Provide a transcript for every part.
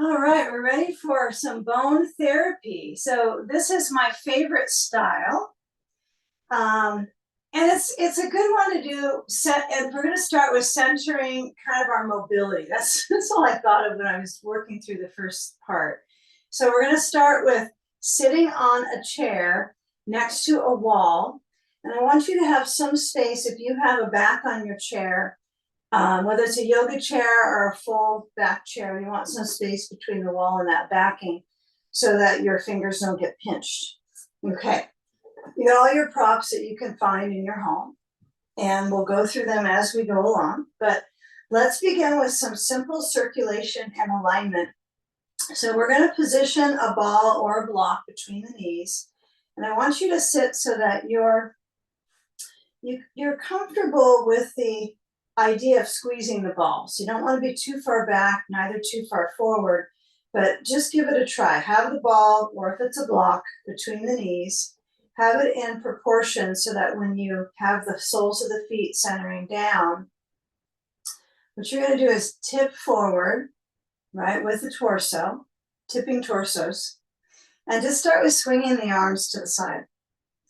All right, we're ready for some bone therapy. So this is my favorite style. And it's a good one to do and we're going to start with centering kind of our mobility. That's all I thought of when I was working through the first part. So we're going to start with sitting on a chair next to a wall. And I want you to have some space if you have a back on your chair, whether it's a yoga chair or a full back chair, you want some space between the wall and that backing so that your fingers don't get pinched. Okay, you got all your props that you can find in your home, and we'll go through them as we go along. But let's begin with some simple circulation and alignment. So we're going to position a ball or a block between the knees, and I want you to sit so that you're comfortable with the idea of squeezing the ball. So you don't want to be too far back, neither too far forward, but just give it a try. Have the ball, or if it's a block, between the knees. Have it in proportion so that when you have the soles of the feet centering down, what you're going to do is tip forward, right, with the torso, tipping torsos, and just start with swinging the arms to the side.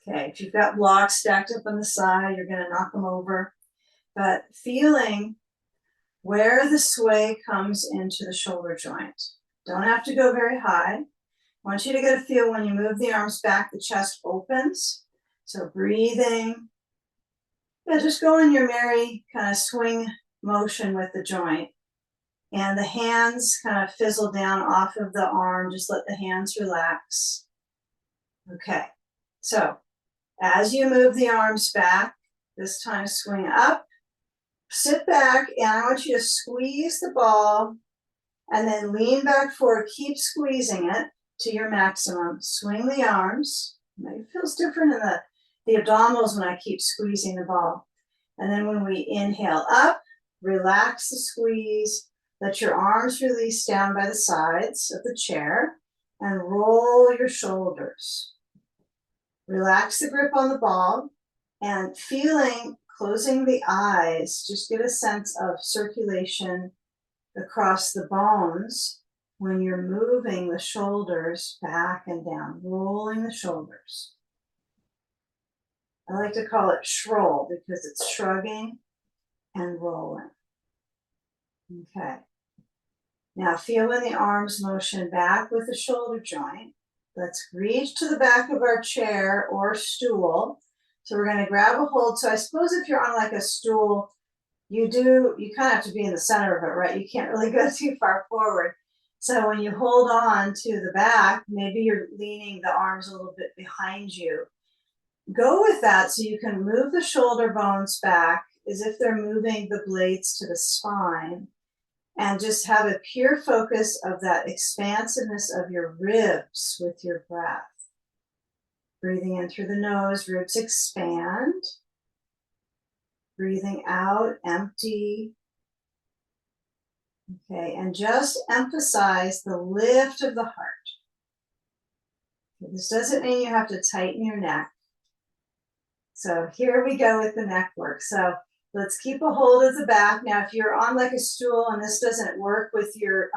Okay, if you've got blocks stacked up on the side, you're going to knock them over. But feeling where the sway comes into the shoulder joint. Don't have to go very high. I want you to get a feel when you move the arms back, the chest opens. So breathing. Yeah, just go in your merry kind of swing motion with the joint. And the hands kind of fizzle down off of the arm. Just let the hands relax. Okay, so as you move the arms back, this time swing up. Sit back, and I want you to squeeze the ball and then lean back forward. Keep squeezing it to your maximum. Swing the arms. It feels different in the abdominals when I keep squeezing the ball. And then when we inhale up, relax the squeeze. Let your arms release down by the sides of the chair and roll your shoulders. Relax the grip on the ball and closing the eyes, just get a sense of circulation across the bones when you're moving the shoulders back and down, rolling the shoulders. I like to call it shroll because it's shrugging and rolling. Okay. Now feel when the arms motion back with the shoulder joint. Let's reach to the back of our chair or stool. So we're going to grab a hold. So I suppose if you're on like a stool, you kind of have to be in the center of it, right? You can't really go too far forward. So when you hold on to the back, maybe you're leaning the arms a little bit behind you. Go with that so you can move the shoulder bones back as if they're moving the blades to the spine, and just have a pure focus of that expansiveness of your ribs with your breath. Breathing in through the nose, ribs expand. Breathing out, empty. Okay, and just emphasize the lift of the heart. Okay, this doesn't mean you have to tighten your neck. So here we go with the neck work. So let's keep a hold of the back. Now, if you're on like a stool and this doesn't work with your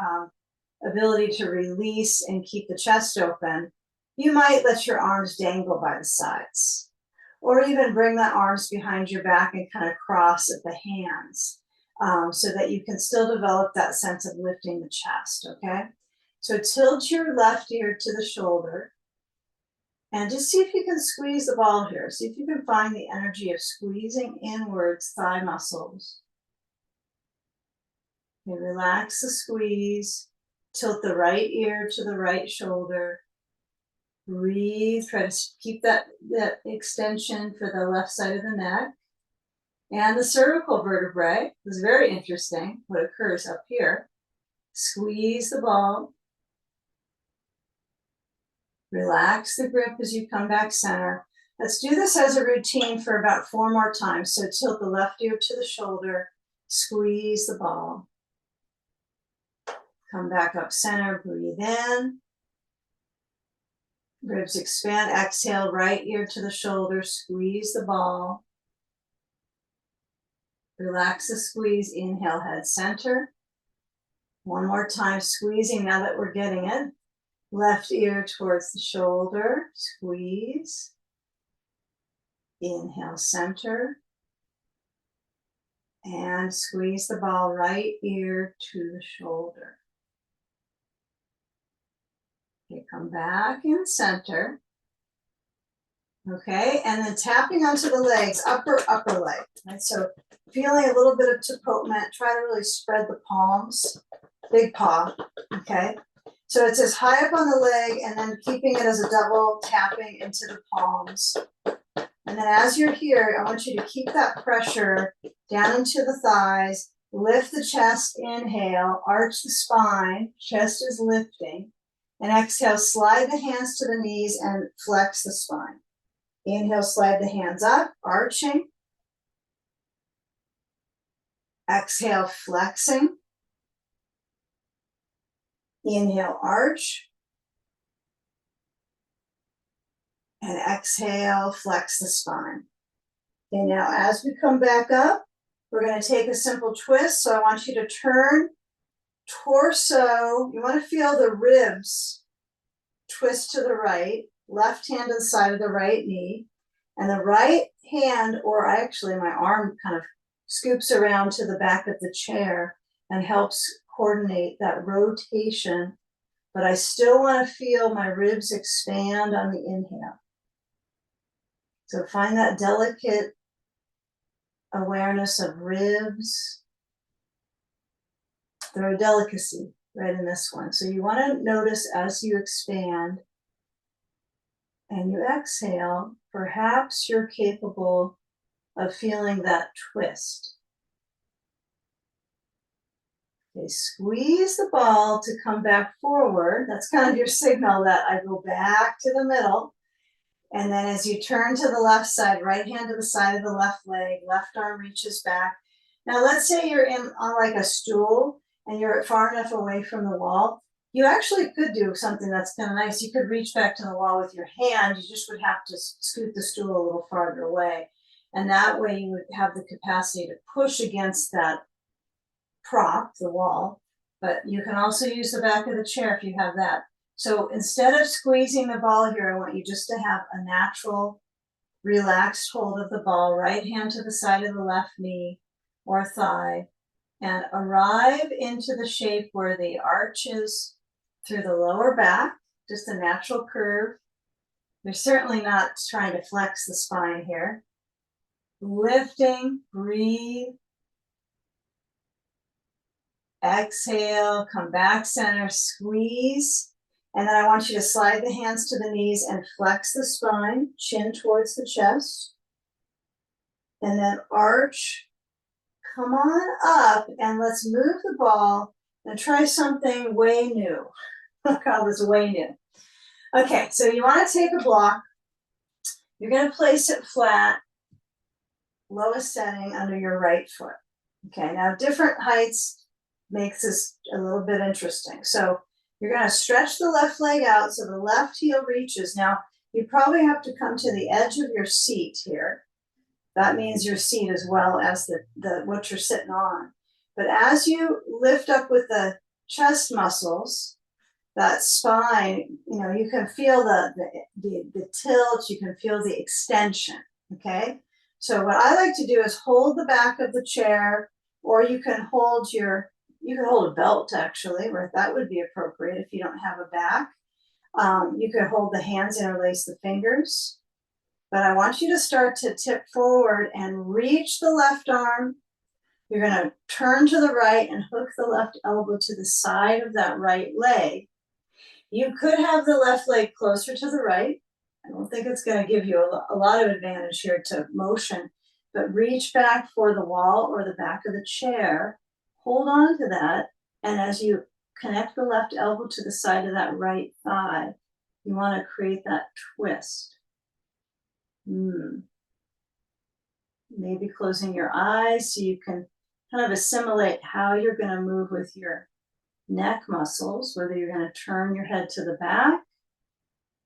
ability to release and keep the chest open, you might let your arms dangle by the sides, or even bring the arms behind your back and kind of cross at the hands, so that you can still develop that sense of lifting the chest, okay? So tilt your left ear to the shoulder, and just see if you can squeeze the ball here. See if you can find the energy of squeezing inwards thigh muscles. Okay, relax the squeeze, tilt the right ear to the right shoulder. Breathe, try to keep that extension for the left side of the neck. And the cervical vertebrae is very interesting, what occurs up here. Squeeze the ball. Relax the grip as you come back center. Let's do this as a routine for about 4 more times. So tilt the left ear to the shoulder, squeeze the ball. Come back up center, breathe in. Ribs expand, exhale, right ear to the shoulder, squeeze the ball. Relax the squeeze, inhale, head center. One more time, squeezing now that we're getting it. Left ear towards the shoulder, squeeze. Inhale, center. And squeeze the ball right ear to the shoulder. Okay, come back in center. Okay, and then tapping onto the legs, upper leg. Right, so feeling a little bit of tapotement, try to really spread the palms, big paw, okay? So it's as high up on the leg and then keeping it as a double tapping into the palms. And then as you're here, I want you to keep that pressure down into the thighs, lift the chest, inhale, arch the spine, chest is lifting, and exhale, slide the hands to the knees and flex the spine. Inhale, slide the hands up, arching. Exhale, flexing. Inhale, arch. And exhale, flex the spine. Okay, now as we come back up, we're going to take a simple twist. So I want you to turn torso. You want to feel the ribs twist to the right, left hand to the side of the right knee, and the right hand, or actually my arm kind of scoops around to the back of the chair and helps coordinate that rotation, but I still want to feel my ribs expand on the inhale. So find that delicate awareness of ribs. They're a delicacy right in this one. So you want to notice as you expand and you exhale, perhaps you're capable of feeling that twist. Okay, squeeze the ball to come back forward. That's kind of your signal that I go back to the middle. And then as you turn to the left side, right hand to the side of the left leg, left arm reaches back. Now let's say you're on like a stool and you're far enough away from the wall. You actually could do something that's kind of nice. You could reach back to the wall with your hand. You just would have to scoot the stool a little farther away. And that way you would have the capacity to push against that prop, the wall. But you can also use the back of the chair if you have that. So instead of squeezing the ball here, I want you just to have a natural, relaxed hold of the ball, right hand to the side of the left knee or thigh, and arrive into the shape where the arch is through the lower back, just a natural curve. You're certainly not trying to flex the spine here. Lifting, breathe. Exhale, come back center, squeeze. And then I want you to slide the hands to the knees and flex the spine, chin towards the chest. And then arch, come on up, and let's move the ball and try something way new. I'll call this way new. Okay, so you want to take a block. You're going to place it flat, lowest setting under your right foot. Okay, now different heights makes this a little bit interesting. So you're going to stretch the left leg out so the left heel reaches. Now, you probably have to come to the edge of your seat here. That means your seat as well as the what you're sitting on. But as you lift up with the chest muscles, that spine, you can feel the tilt, you can feel the extension, okay? So what I like to do is hold the back of the chair, or you can hold a belt actually, where that would be appropriate if you don't have a back. You could hold the hands, interlace the fingers. But I want you to start to tip forward and reach the left arm. You're going to turn to the right and hook the left elbow to the side of that right leg. You could have the left leg closer to the right. I don't think it's going to give you a lot of advantage here to motion, but reach back for the wall or the back of the chair. Hold on to that, and as you connect the left elbow to the side of that right thigh, you want to create that twist. Maybe closing your eyes so you can kind of assimilate how you're going to move with your neck muscles, whether you're going to turn your head to the back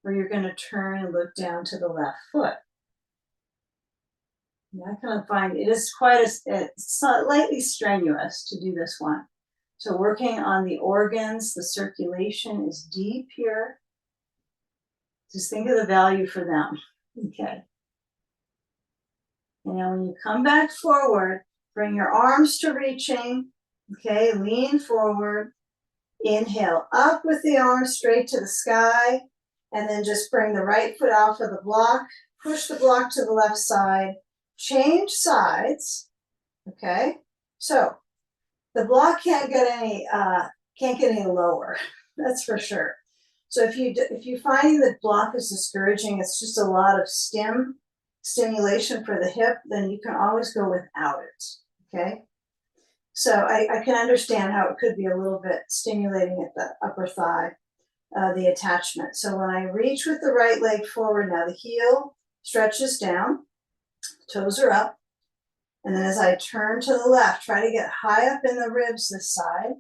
or you're going to turn and look down to the left foot. And I kind of find it is quite slightly strenuous to do this one. So working on the organs, the circulation is deep here. Just think of the value for them. Okay. And now when you come back forward, bring your arms to reaching. Okay, lean forward. Inhale up with the arms straight to the sky. And then just bring the right foot off of the block. Push the block to the left side. Change sides. Okay. So the block can't get any lower. That's for sure. So if you find that block is discouraging, it's just a lot of stimulation for the hip, then you can always go without it. Okay. So I can understand how it could be a little bit stimulating at the upper thigh, the attachment. So when I reach with the right leg forward, now the heel stretches down, toes are up. And then as I turn to the left, try to get high up in the ribs this side.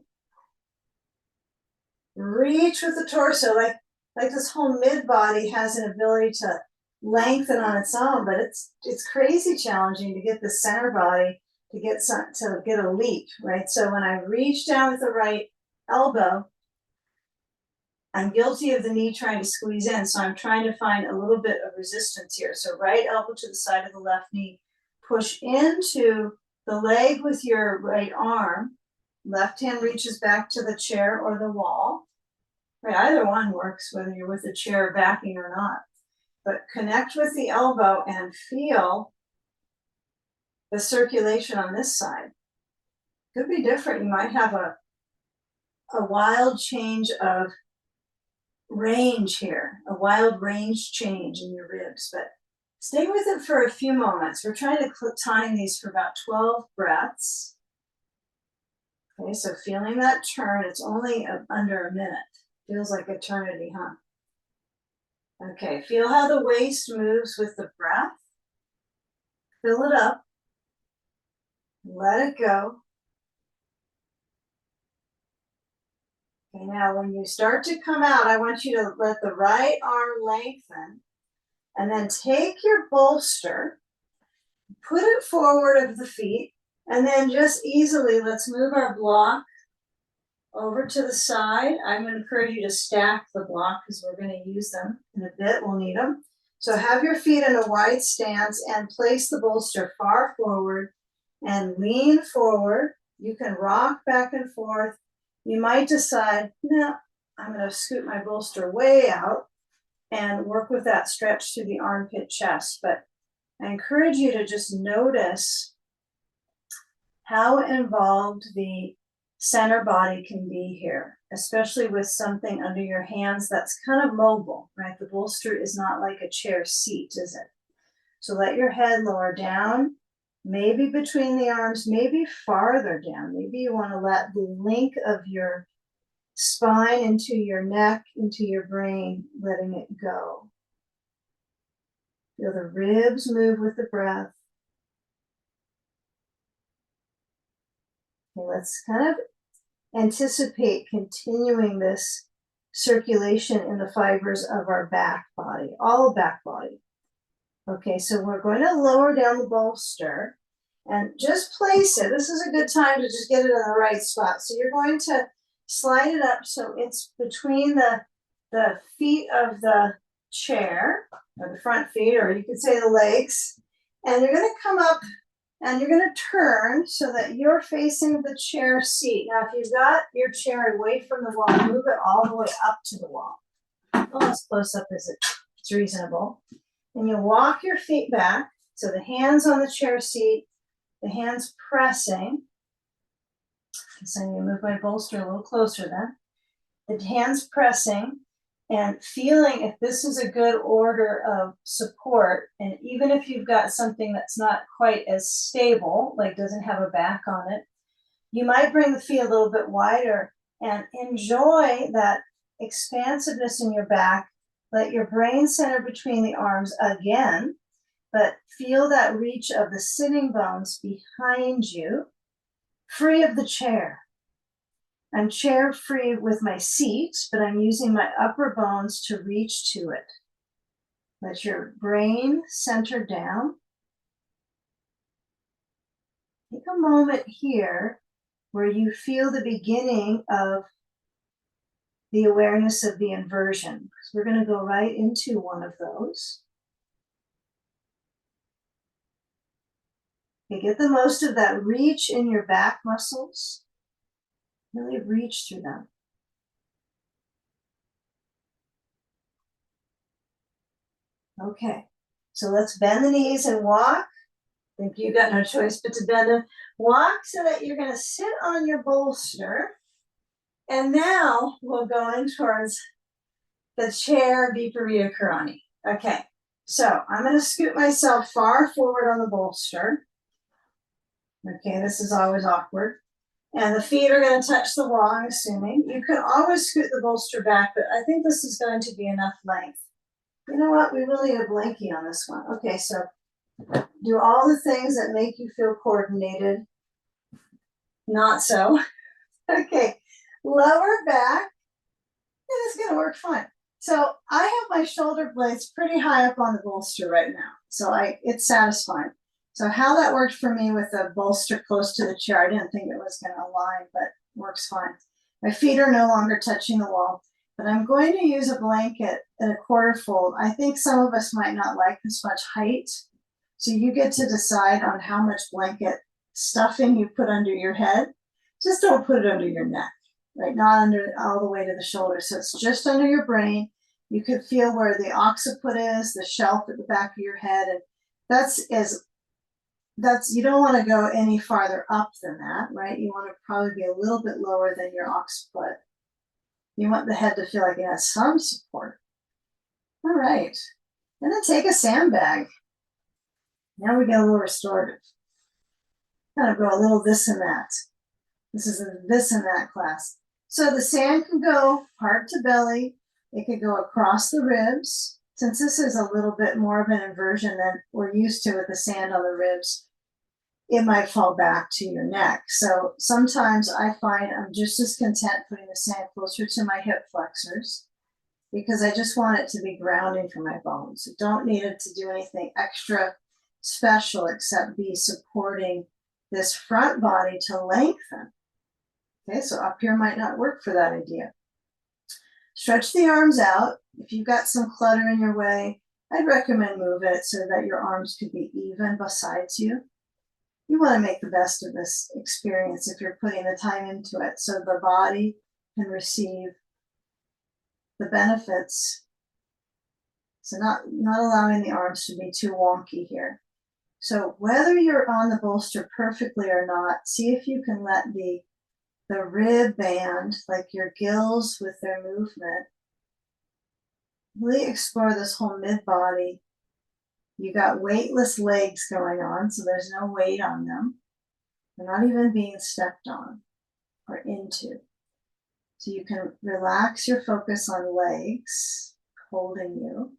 Reach with the torso, like this whole mid body has an ability to lengthen on its own, but it's crazy challenging to get the center body to get a leap, right? So when I reach down with the right elbow, I'm guilty of the knee trying to squeeze in, so I'm trying to find a little bit of resistance here. So right elbow to the side of the left knee, push into the leg with your right arm. Left hand reaches back to the chair or the wall. Right, either one works, whether you're with the chair backing or not. But connect with the elbow and feel the circulation on this side. Could be different. You might have a wild change of range here, a wild range change in your ribs, but stay with it for a few moments. We're trying to time these for about 12 breaths. Okay, so feeling that turn, it's only under a minute. Feels like eternity, huh? Okay, feel how the waist moves with the breath. Fill it up. Let it go. Okay, now when you start to come out, I want you to let the right arm lengthen. And then take your bolster, put it forward of the feet, and then just easily, let's move our block over to the side. I'm going to encourage you to stack the block because we're going to use them in a bit. We'll need them. So have your feet in a wide stance and place the bolster far forward and lean forward. You can rock back and forth. You might decide, no, I'm going to scoot my bolster way out and work with that stretch through the armpit chest. But I encourage you to just notice how involved the center body can be here, especially with something under your hands that's kind of mobile, right? The bolster is not like a chair seat, is it? So let your head lower down, maybe between the arms, maybe farther down. Maybe you want to let the link of your spine into your neck, into your brain, letting it go. Feel the ribs move with the breath. Okay, let's kind of anticipate continuing this circulation in the fibers of our back body, all back body. Okay, so we're going to lower down the bolster and just place it. This is a good time to just get it in the right spot. So you're going to slide it up so it's between the feet of the chair, or the front feet, or you could say the legs. And you're going to come up and you're going to turn so that you're facing the chair seat. Now, if you've got your chair away from the wall, move it all the way up to the wall. As close up as it's reasonable. And you walk your feet back. So the hands on the chair seat, the hands pressing. So I'm going to move my bolster a little closer then. The hands pressing and feeling if this is a good order of support. And even if you've got something that's not quite as stable, like doesn't have a back on it, you might bring the feet a little bit wider and enjoy that expansiveness in your back. Let your brain center between the arms again, but feel that reach of the sitting bones behind you, free of the chair. I'm chair free with my seat, but I'm using my upper bones to reach to it. Let your brain center down. Take a moment here where you feel the beginning of the awareness of the inversion. So we're going to go right into one of those. You get the most of that reach in your back muscles. Really reach through them. Okay, so let's bend the knees and walk. I think you got no choice but to bend them. Walk so that you're going to sit on your bolster. And now we're going towards the chair Viparita Karani. Okay, so I'm going to scoot myself far forward on the bolster. Okay, this is always awkward. And the feet are going to touch the wall, I'm assuming. You can always scoot the bolster back, but I think this is going to be enough length. You know what? We really need a blankie on this one. Okay, so do all the things that make you feel coordinated. Not so. Okay, lower back. And it's going to work fine. So I have my shoulder blades pretty high up on the bolster right now. So it's satisfying. So how that worked for me with the bolster close to the chair, I didn't think it was going to align, but works fine. My feet are no longer touching the wall, but I'm going to use a blanket at a quarter fold. I think some of us might not like this much height. So you get to decide on how much blanket stuffing you put under your head. Just don't put it under your neck, right? Not under all the way to the shoulder. So it's just under your brain. You could feel where the occiput is, the shelf at the back of your head. And you don't want to go any farther up than that, right? You want to probably be a little bit lower than your occiput. You want the head to feel like it has some support. All right. And then take a sandbag. Now we get a little restorative. Kind of go a little this and that. This is a this and that class. So the sand can go heart to belly. It could go across the ribs. Since this is a little bit more of an inversion than we're used to with the sand on the ribs, it might fall back to your neck. So sometimes I find I'm just as content putting the sand closer to my hip flexors because I just want it to be grounding for my bones. I don't need it to do anything extra special except be supporting this front body to lengthen. Okay, so up here might not work for that idea. Stretch the arms out. If you've got some clutter in your way, I'd recommend move it so that your arms could be even besides you. You want to make the best of this experience if you're putting the time into it so the body can receive the benefits. So not allowing the arms to be too wonky here. So whether you're on the bolster perfectly or not, see if you can let the rib band, like your gills with their movement, really explore this whole mid body. You got weightless legs going on, so there's no weight on them. They're not even being stepped on or into. So you can relax your focus on legs holding you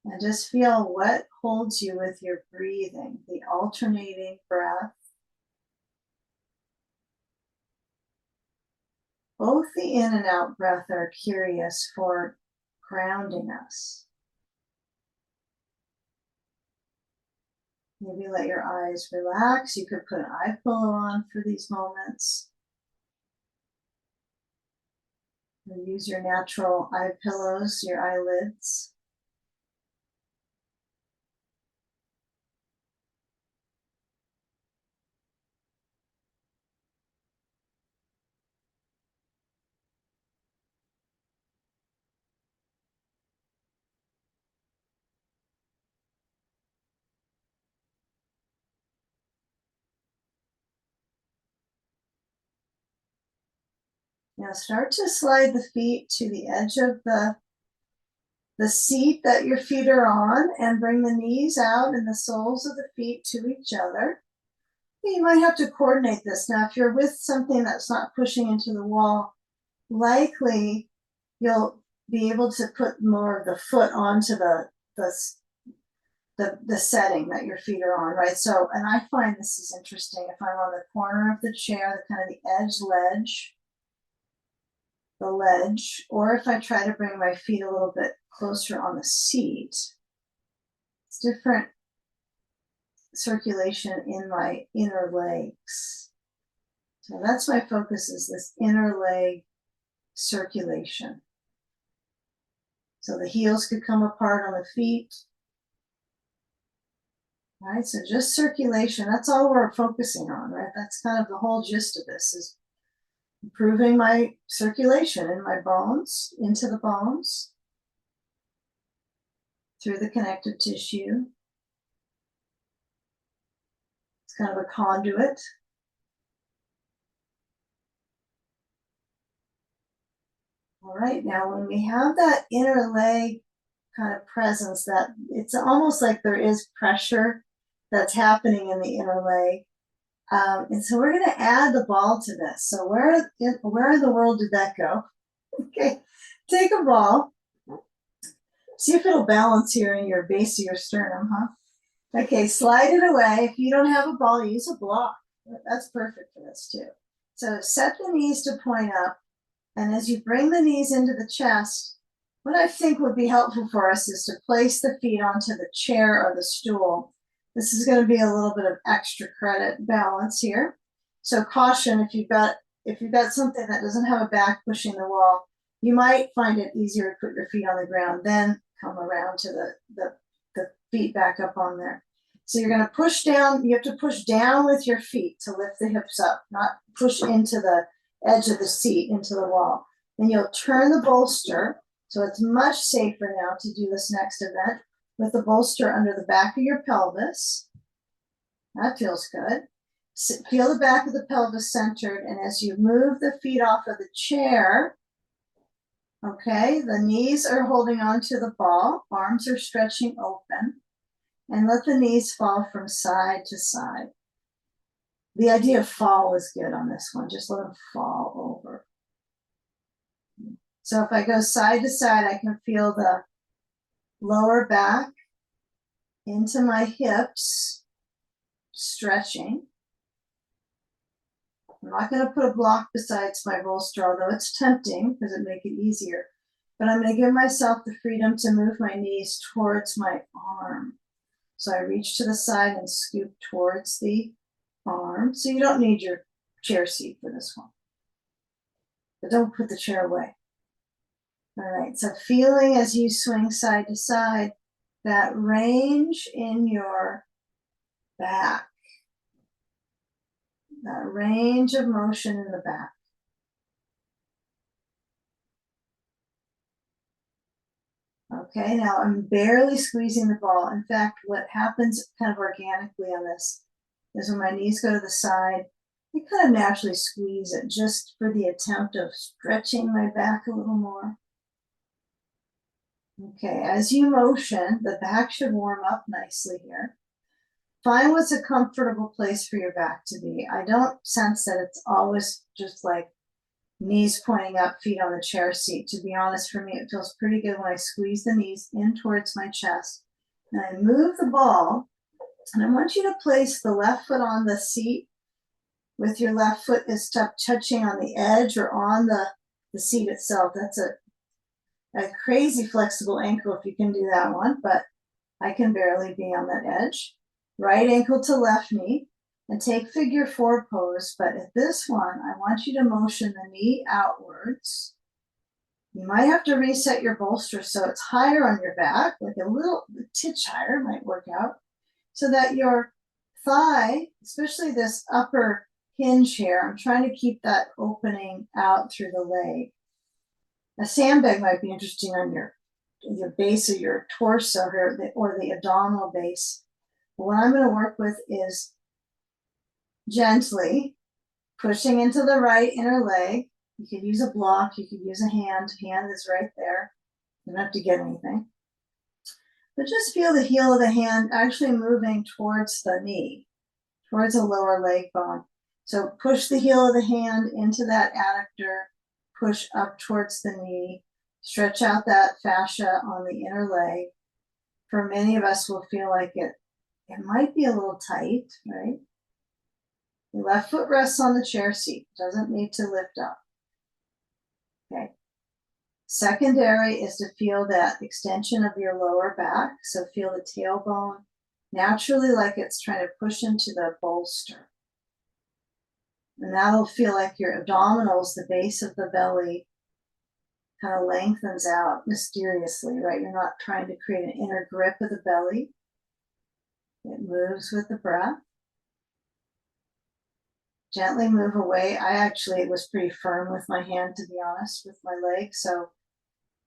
and just feel what holds you with your breathing, the alternating breath. Both the in and out breath are curious for grounding us. Maybe let your eyes relax. You could put an eye pillow on for these moments. Or use your natural eye pillows, your eyelids. Now start to slide the feet to the edge of the seat that your feet are on and bring the knees out and the soles of the feet to each other. You might have to coordinate this. Now, if you're with something that's not pushing into the wall, likely you'll be able to put more of the foot onto the setting that your feet are on, right? So, and I find this is interesting. If I'm on the corner of the chair, the kind of the edge ledge, the ledge, or if I try to bring my feet a little bit closer on the seat, it's different circulation in my inner legs. So that's my focus, is this inner leg circulation. So the heels could come apart on the feet. All right, so just circulation, that's all we're focusing on, right? That's kind of the whole gist of this, is improving my circulation in my bones, into the bones, through the connective tissue. It's kind of a conduit. All right, now when we have that inner leg kind of presence, that it's almost like there is pressure that's happening in the inner leg. And so we're going to add the ball to this. So where in the world did that go? Okay, take a ball. See if it'll balance here in your base of your sternum, huh? Okay, slide it away. If you don't have a ball, use a block. That's perfect for this too. So set the knees to point up. And as you bring the knees into the chest, what I think would be helpful for us is to place the feet onto the chair or the stool. This is going to be a little bit of extra credit balance here. So caution, if you've got something that doesn't have a back pushing the wall, you might find it easier to put your feet on the ground, then come around to the feet back up on there. So you're going to push down. You have to push down with your feet to lift the hips up, not push into the edge of the seat, into the wall. Then you'll turn the bolster. So it's much safer now to do this next event with the bolster under the back of your pelvis. That feels good. Feel the back of the pelvis centered, and as you move the feet off of the chair, okay, the knees are holding on to the ball, arms are stretching open, and let the knees fall from side to side. The idea of fall is good on this one, just let them fall over. So if I go side to side, I can feel the lower back into my hips stretching. I'm not going to put a block besides my bolster, although it's tempting because it makes it easier. But I'm going to give myself the freedom to move my knees towards my arm. So I reach to the side and scoop towards the arm. So you don't need your chair seat for this one. But don't put the chair away. All right, so feeling as you swing side to side, that range in your back, that range of motion in the back. Okay, now I'm barely squeezing the ball. In fact, what happens kind of organically on this is when my knees go to the side, I kind of naturally squeeze it just for the attempt of stretching my back a little more. Okay, as you motion, the back should warm up nicely here. Find what's a comfortable place for your back to be. I don't sense that it's always just like knees pointing up, feet on the chair seat. To be honest, for me, it feels pretty good when I squeeze the knees in towards my chest. And I move the ball, and I want you to place the left foot on the seat with your left foot is touching on the edge or on the seat itself. That's a crazy flexible ankle if you can do that one, but I can barely be on that edge. Right ankle to left knee, and take figure four pose. But at this one, I want you to motion the knee outwards. You might have to reset your bolster so it's higher on your back, like a little titch higher might work out, so that your thigh, especially this upper hinge here, I'm trying to keep that opening out through the leg. A sandbag might be interesting on your base of your torso or the abdominal base. But what I'm going to work with is gently pushing into the right inner leg. You could use a block, you could use a hand. Hand is right there. You don't have to get anything. But just feel the heel of the hand actually moving towards the knee, towards the lower leg bone. So push the heel of the hand into that adductor, push up towards the knee, stretch out that fascia on the inner leg. For many of us, we'll feel like it might be a little tight, right? Your left foot rests on the chair seat, doesn't need to lift up. Okay. Secondary is to feel that extension of your lower back. So feel the tailbone naturally like it's trying to push into the bolster. And that'll feel like your abdominals, the base of the belly, kind of lengthens out mysteriously, right? You're not trying to create an inner grip of the belly. It moves with the breath. Gently move away. I actually was pretty firm with my hand, to be honest, with my leg, so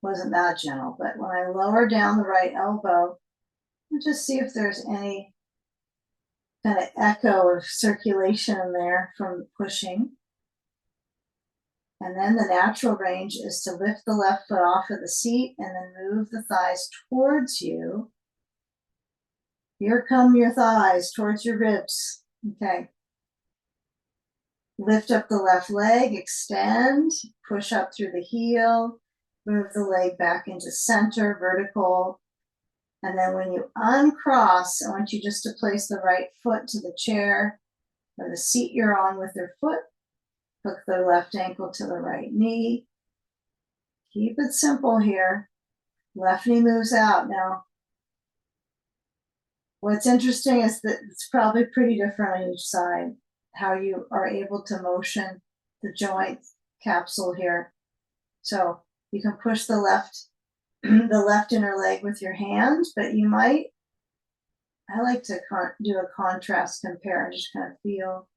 wasn't that gentle. But when I lower down the right elbow, just see if there's any kind of echo of circulation in there from pushing. And then the natural range is to lift the left foot off of the seat and then move the thighs towards you. Here come your thighs towards your ribs. Okay. Lift up the left leg, extend, push up through the heel, move the leg back into center, vertical. And then when you uncross, I want you just to place the right foot to the chair or the seat you're on with your foot. Hook the left ankle to the right knee. Keep it simple here. Left knee moves out. Now, what's interesting is that it's probably pretty different on each side, how you are able to motion the joint capsule here. So you can push the left inner leg with your hand, but you might, I like to do a contrast compare and just kind of feel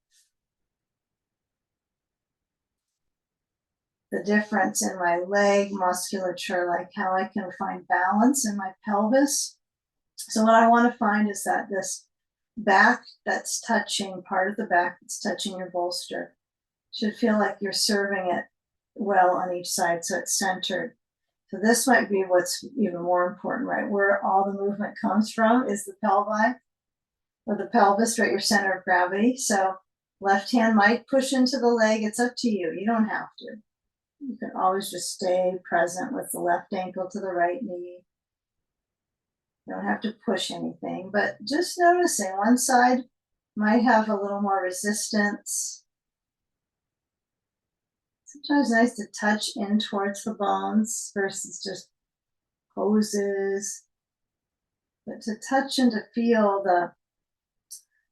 the difference in my leg musculature, like how I can find balance in my pelvis. So what I want to find is that this back that's touching, part of the back that's touching your bolster, should feel like you're serving it well on each side, so it's centered. So this might be what's even more important, right? Where all the movement comes from is the pelvi or the pelvis, right? Your center of gravity. So left hand might push into the leg. It's up to you. You don't have to. You can always just stay present with the left ankle to the right knee. You don't have to push anything, but just noticing one side might have a little more resistance. Sometimes nice to touch in towards the bones versus just poses, but to touch and to feel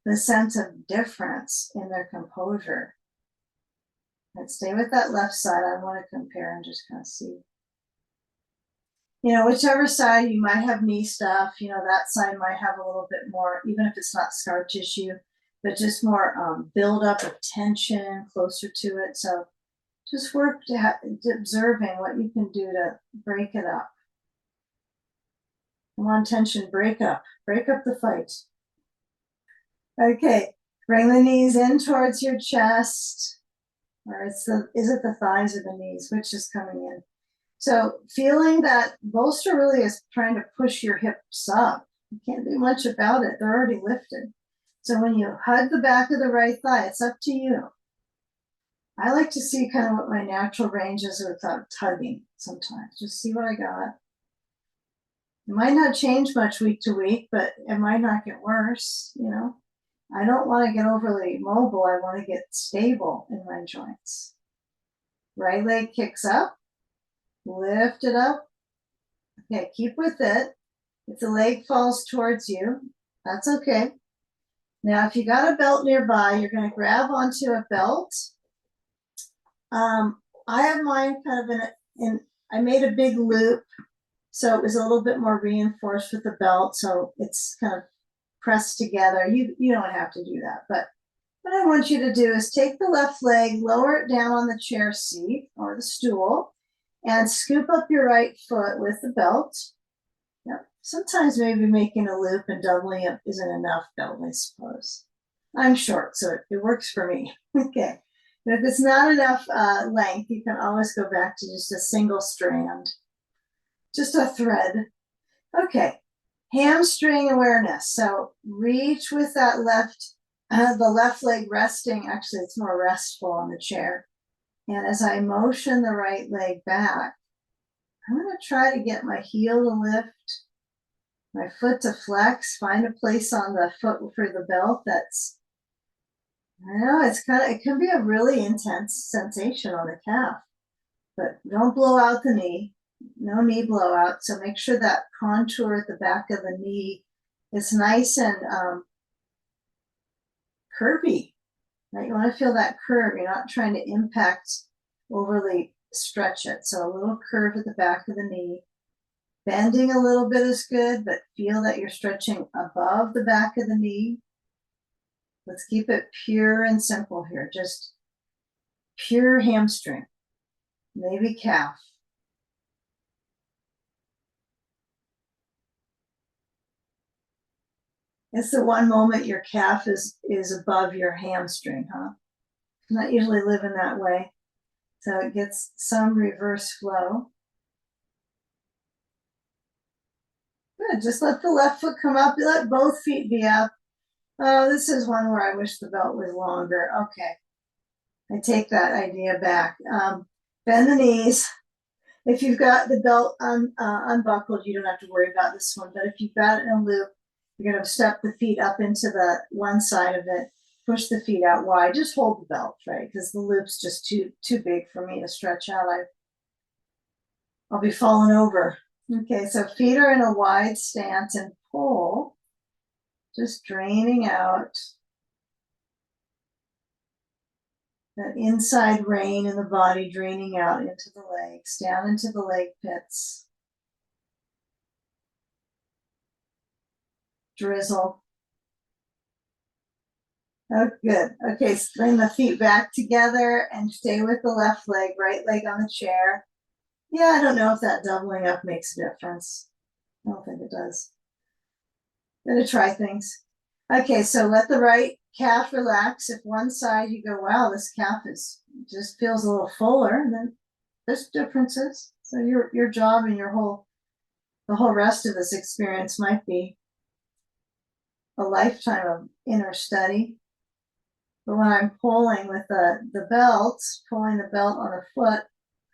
the sense of difference in their composure. And stay with that left side. I want to compare and just kind of see. You know, whichever side you might have knee stuff, you know, that side might have a little bit more, even if it's not scar tissue, but just more buildup of tension closer to it. So just work to observing what you can do to break it up. Come on, tension, break up the fight. Okay, bring the knees in towards your chest, or is it the thighs or the knees? Which is coming in? So feeling that bolster really is trying to push your hips up. You can't do much about it. They're already lifted. So when you hug the back of the right thigh, it's up to you. I like to see kind of what my natural range is without tugging sometimes. Just see what I got. It might not change much week to week, but it might not get worse, you know. I don't want to get overly mobile. I want to get stable in my joints. Right leg kicks up. Lift it up. Okay, keep with it. If the leg falls towards you, that's okay. Now, if you got a belt nearby, you're going to grab onto a belt. I have mine kind of I made a big loop, so it was a little bit more reinforced with the belt, so it's kind of pressed together. You don't have to do that, but what I want you to do is take the left leg, lower it down on the chair seat or the stool, and scoop up your right foot with the belt. Yep. Sometimes maybe making a loop and doubling it isn't enough belt, I suppose. I'm short, so it works for me. Okay. But if it's not enough length, you can always go back to just a single strand, just a thread. Okay. Hamstring awareness. So reach with that the left leg resting. Actually, it's more restful on the chair. And as I motion the right leg back, I'm going to try to get my heel to lift, my foot to flex, find a place on the foot for the belt that's, I know it can be a really intense sensation on the calf, but don't blow out the knee. No knee blowout. So make sure that contour at the back of the knee is nice and curvy. right? You want to feel that curve. You're not trying to impact, overly stretch it. So a little curve at the back of the knee. Bending a little bit is good, but feel that you're stretching above the back of the knee. Let's keep it pure and simple here. Just pure hamstring, maybe calf. It's the one moment your calf is above your hamstring, huh? Not usually living that way. So it gets some reverse flow. Good, just let the left foot come up, let both feet be up. Oh, this is one where I wish the belt was longer. Okay, I take that idea back. Bend the knees. If you've got the belt unbuckled, you don't have to worry about this one, but if you've got it in a loop, you're gonna step the feet up into the one side of it, push the feet out wide, just hold the belt, right? Because the loop's just too big for me to stretch out. I'll be falling over. Okay, so feet are in a wide stance and pull, just draining out that inside rein in the body, draining out into the legs, down into the leg pits. Drizzle. Oh, good. Okay, so bring the feet back together and stay with the left leg, right leg on the chair. Yeah, I don't know if that doubling up makes a difference. I don't think it does. Gonna try things. Okay, so let the right calf relax. If one side you go, wow, this calf is just feels a little fuller, then there's differences. So your job and the whole rest of this experience might be a lifetime of inner study. But when I'm pulling with the belt, pulling the belt on a foot,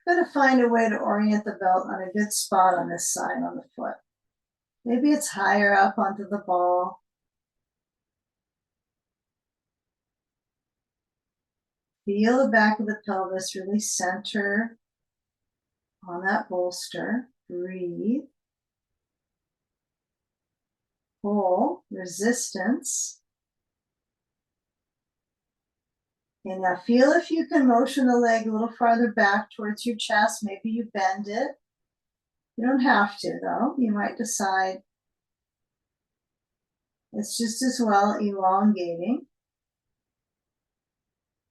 I'm gonna find a way to orient the belt on a good spot on this side on the foot. Maybe it's higher up onto the ball. Feel the back of the pelvis really center on that bolster. Breathe. Pull, resistance. And now feel if you can motion the leg a little farther back towards your chest. Maybe you bend it. You don't have to, though. You might decide it's just as well elongating.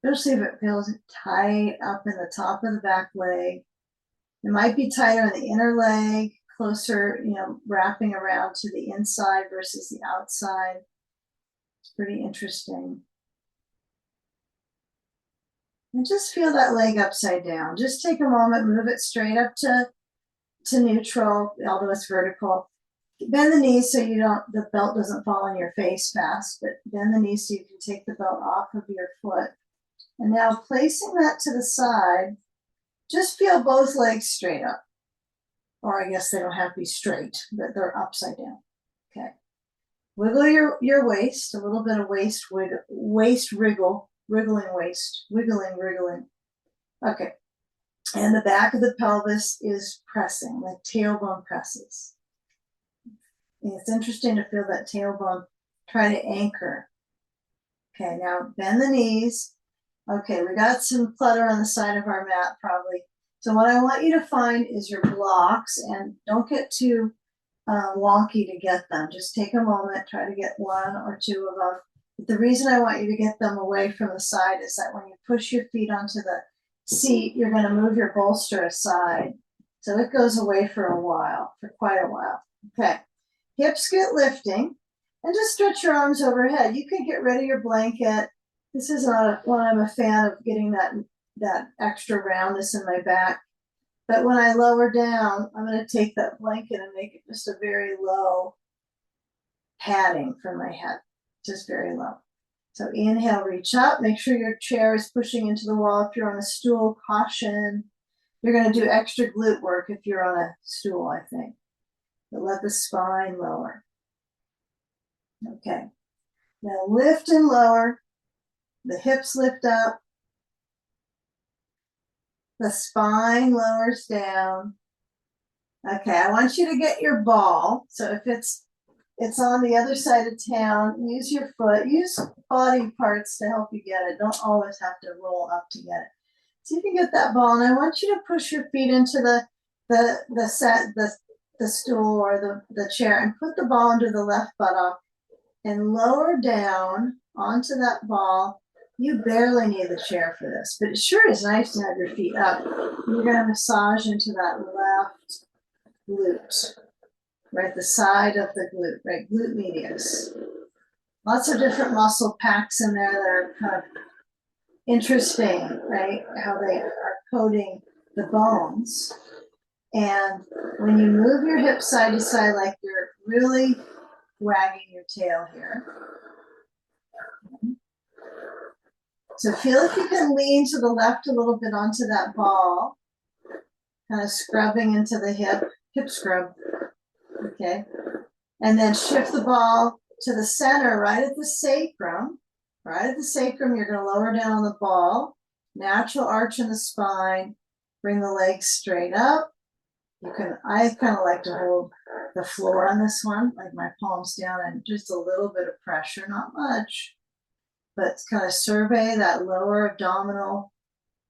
Especially if it feels tight up in the top of the back leg. It might be tighter on the inner leg, closer, wrapping around to the inside versus the outside. It's pretty interesting. And just feel that leg upside down. Just take a moment, move it straight up to neutral, although it's vertical. Bend the knees so the belt doesn't fall on your face fast, but bend the knees so you can take the belt off of your foot. And now placing that to the side, just feel both legs straight up. Or I guess they don't have to be straight, but they're upside down. Okay. Wiggle your waist, a little bit of waist wriggle, wriggling waist, wiggling. Okay. And the back of the pelvis is pressing, like tailbone presses. And it's interesting to feel that tailbone try to anchor. Okay, now bend the knees. Okay, we got some clutter on the side of our mat probably. So what I want you to find is your blocks, and don't get too wonky to get them. Just take a moment, try to get one or two of them. But the reason I want you to get them away from the side is that when you push your feet onto the seat, you're going to move your bolster aside. So it goes away for quite a while. Okay, hips get lifting, and just stretch your arms overhead. You could get rid of your blanket. This is not one I'm a fan of, getting that extra roundness in my back. But when I lower down, I'm going to take that blanket and make it just a very low padding for my head, just very low. So inhale, reach up, make sure your chair is pushing into the wall. If you're on a stool, caution. You're going to do extra glute work if you're on a stool, I think. But let the spine lower. Okay. Now lift and lower. The hips lift up. The spine lowers down. Okay, I want you to get your ball. So if it's It's on the other side of town. Use your foot, use body parts to help you get it. Don't always have to roll up to get it. See if you can get that ball, and I want you to push your feet into the stool or the chair and put the ball under the left buttock and lower down onto that ball. You barely need the chair for this, but it sure is nice to have your feet up. You're gonna massage into that left glute, right, the side of the glute, right, glute medius. Lots of different muscle packs in there that are kind of interesting, right, how they are coating the bones. And when you move your hips side to side, like you're really wagging your tail here. So feel if you can lean to the left a little bit onto that ball, kind of scrubbing into the hip scrub, okay? And then shift the ball to the center, right at the sacrum. Right at the sacrum, you're gonna lower down on the ball, natural arch in the spine, bring the legs straight up. You can, I kind of like to hold the floor on this one, like my palms down and just a little bit of pressure, not much, but kind of survey that lower abdominal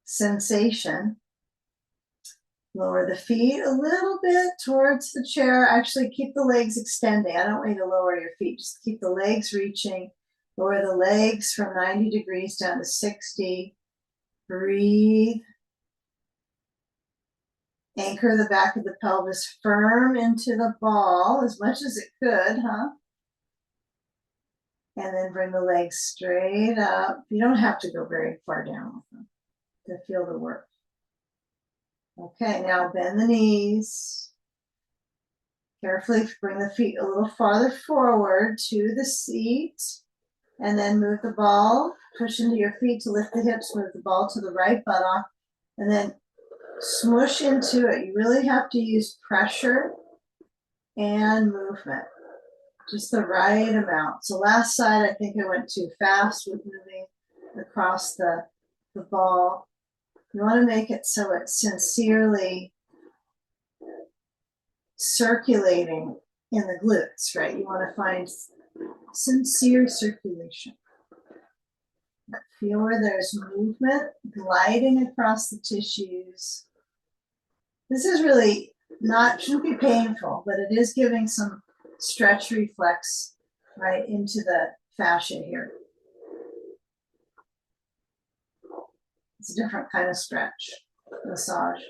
sensation. Lower the feet a little bit towards the chair. Actually, keep the legs extending. I don't want you to lower your feet. Just keep the legs reaching. Lower the legs from 90 degrees down to 60. Breathe. Anchor the back of the pelvis firm into the ball as much as it could, huh? And then bring the legs straight up. You don't have to go very far down with them to feel the work. Okay, now bend the knees. Carefully bring the feet a little farther forward to the seat. And then move the ball, push into your feet to lift the hips, move the ball to the right buttock, and then smush into it. You really have to use pressure and movement, just the right amount. So last side, I think I went too fast with moving across the ball. You want to make it so it's sincerely circulating in the glutes, right? You want to find sincere circulation. Feel where there's movement gliding across the tissues. This is really shouldn't be painful, but it is giving some stretch reflex right into the fascia here. It's a different kind of stretch, massage.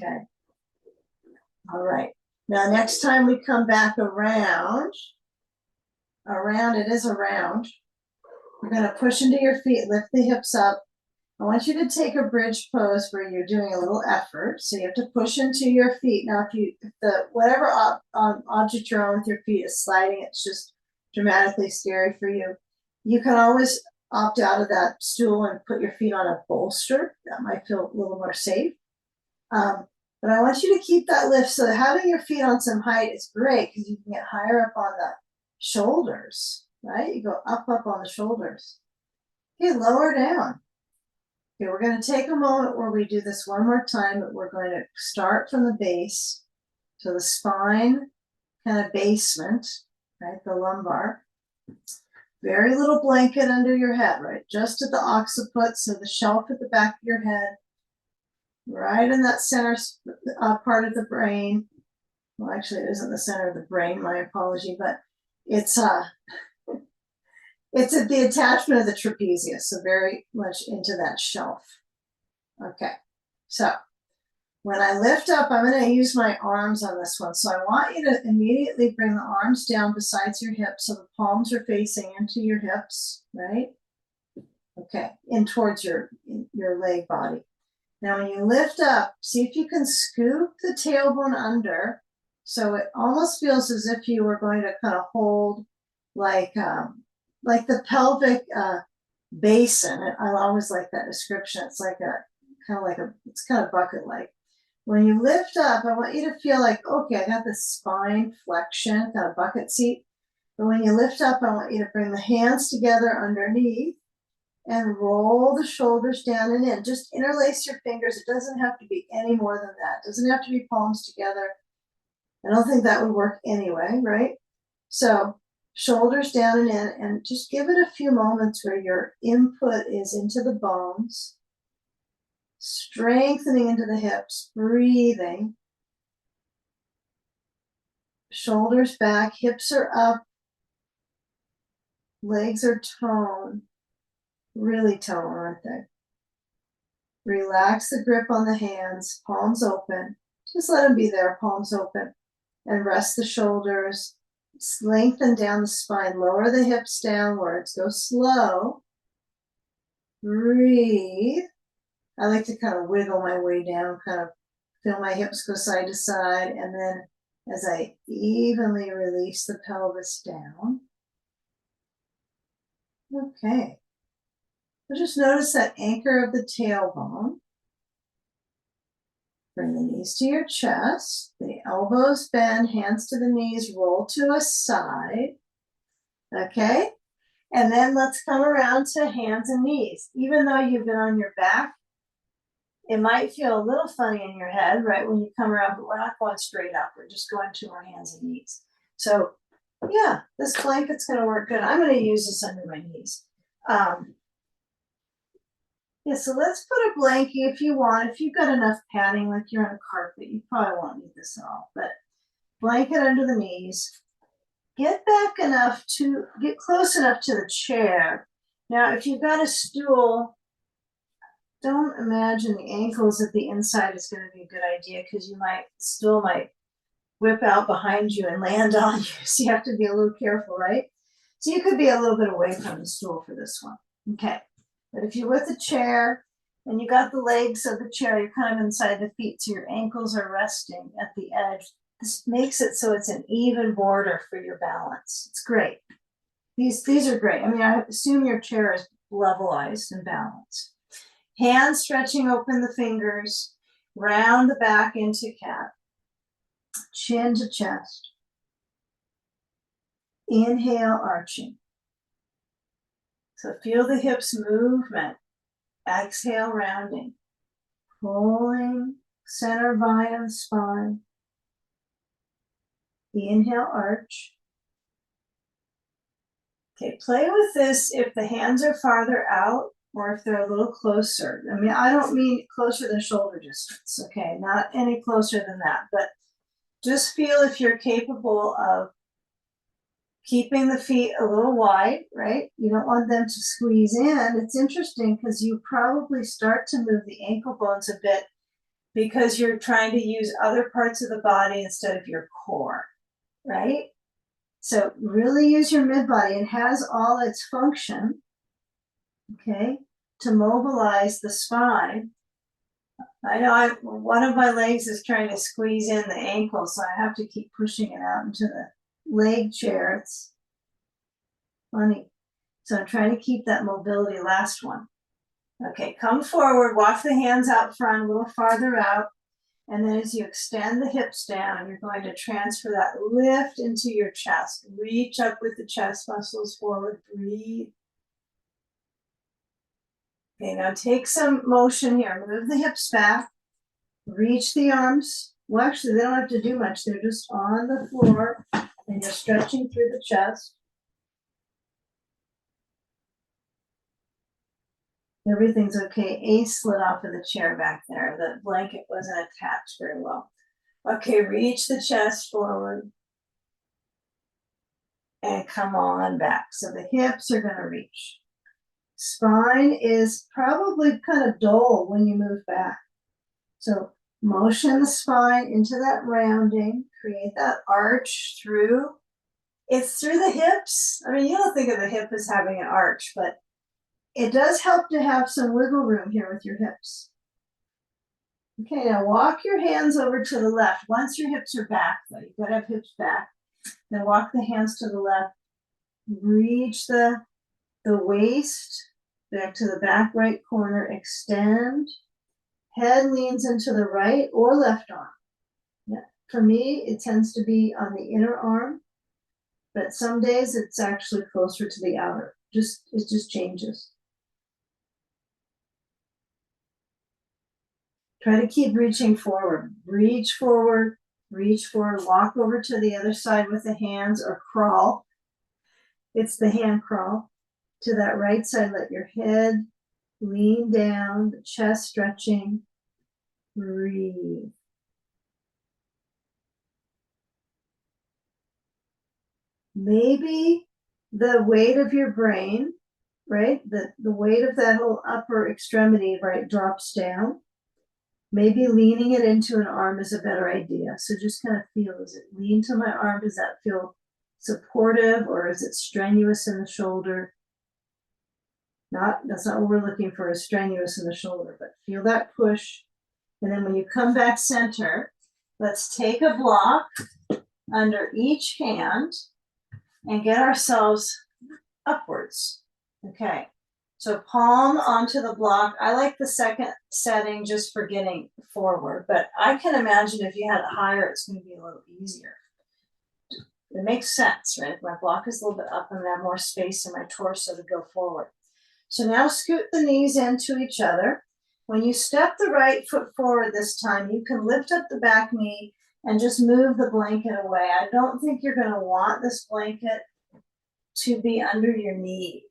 Okay. All right. Now, next time we come back around, it is around. You're going to push into your feet, lift the hips up. I want you to take a bridge pose where you're doing a little effort. So you have to push into your feet. Now, if whatever object you're on with your feet is sliding, it's just dramatically scary for you. You can always opt out of that stool and put your feet on a bolster. That might feel a little more safe. But I want you to keep that lift. So having your feet on some height is great because you can get higher up on the shoulders, right? You go up on the shoulders. Okay, lower down. Okay, we're going to take a moment where we do this one more time, but we're going to start from the base. So the spine, kind of basement, right? The lumbar. Very little blanket under your head, right? Just at the occiput, so the shelf at the back of your head. Right in that center part of the brain. Well, actually, it isn't the center of the brain, my apology, but it's at the attachment of the trapezius, so very much into that shelf. Okay, so when I lift up, I'm going to use my arms on this one. So I want you to immediately bring the arms down besides your hips, so the palms are facing into your hips, right? Okay, in towards your leg body. Now, when you lift up, see if you can scoop the tailbone under, so it almost feels as if you were going to kind of hold like the pelvic basin. I always like that description. It's like it's kind of bucket-like. When you lift up, I want you to feel like, okay, I got this spine flexion, kind of bucket seat. But when you lift up, I want you to bring the hands together underneath and roll the shoulders down and in. Just interlace your fingers. It doesn't have to be any more than that. It doesn't have to be palms together. I don't think that would work anyway, right? So shoulders down and in, and just give it a few moments where your input is into the bones, strengthening into the hips, breathing. Shoulders back, hips are up, legs are toned, really toned, aren't they? Relax the grip on the hands, palms open. Just let them be there, palms open. And rest the shoulders, lengthen down the spine, lower the hips downwards, go slow. Breathe. I like to kind of wiggle my way down, kind of feel my hips go side to side, and then as I evenly release the pelvis down. Okay. So just notice that anchor of the tailbone. Bring the knees to your chest, the elbows bend, hands to the knees, roll to a side. Okay? And then let's come around to hands and knees. Even though you've been on your back, it might feel a little funny in your head, right, when you come around, but we're not going straight up. We're just going to our hands and knees. So, yeah, this blanket's going to work good. I'm going to use this under my knees. Yeah, so let's put a blanket if you want. If you've got enough padding, like you're on a carpet, you probably won't need this at all. But blanket under the knees. Get back enough to get close enough to the chair. Now, if you've got a stool, don't imagine the ankles at the inside is going to be a good idea because the stool might whip out behind you and land on you. So you have to be a little careful, right? So you could be a little bit away from the stool for this one. Okay. But if you're with a chair and you got the legs of the chair, you're kind of inside the feet, so your ankles are resting at the edge. This makes it so it's an even border for your balance. It's great. These are great. I mean, I assume your chair is levelized and balanced. Hands stretching open the fingers, round the back into cat, chin to chest. Inhale, arching. So feel the hips movement. Exhale, rounding. Pulling center via the spine. Inhale, arch. Okay, play with this if the hands are farther out or if they're a little closer. I mean, I don't mean closer than shoulder distance, okay? Not any closer than that, but just feel if you're capable of keeping the feet a little wide, right? You don't want them to squeeze in. It's interesting because you probably start to move the ankle bones a bit because you're trying to use other parts of the body instead of your core, right? So really use your mid-body. It has all its function, okay, to mobilize the spine. I know one of my legs is trying to squeeze in the ankle, so I have to keep pushing it out into the leg chair. It's funny. So I'm trying to keep that mobility. Last one. Okay, come forward, walk the hands out front, a little farther out. And then as you extend the hips down, you're going to transfer that lift into your chest. Reach up with the chest muscles forward, breathe. Okay, now take some motion here. Move the hips back, reach the arms. Well, actually, they don't have to do much. They're just on the floor, and you're stretching through the chest. Everything's okay. Ace slid off of the chair back there. The blanket wasn't attached very well. Okay, reach the chest forward. And come on back. So the hips are going to reach. Spine is probably kind of dull when you move back. So motion the spine into that rounding, create that arch through. It's through the hips. I mean, you don't think of the hip as having an arch, but it does help to have some wiggle room here with your hips. Okay, now walk your hands over to the left. Once your hips are back, though, you've got to have hips back. Then walk the hands to the left. Reach the waist back to the back right corner. Extend. Head leans into the right or left arm. Yeah. For me, it tends to be on the inner arm, but some days it's actually closer to the outer. It just changes. Try to keep reaching forward. Reach forward, Reach forward, walk over to the other side with the hands or crawl. It's the hand crawl. To that right side, let your head lean down, the chest stretching. Breathe. Maybe the weight of your brain, right? The weight of that whole upper extremity, right, drops down. Maybe leaning it into an arm is a better idea. So just kind of feel, does it lean to my arm? Does that feel supportive, or is it strenuous in the shoulder? That's not what we're looking for, is strenuous in the shoulder, but feel that push. And then when you come back center, let's take a block under each hand and get ourselves upwards. Okay, so palm onto the block. I like the second setting just for getting forward, but I can imagine if you had it higher, it's going to be a little easier. It makes sense, right? If my block is a little bit up, I'm going to have more space in my torso to go forward. So now scoot the knees into each other. When you step the right foot forward this time, you can lift up the back knee and just move the blanket away. I don't think you're going to want this blanket to be under your knee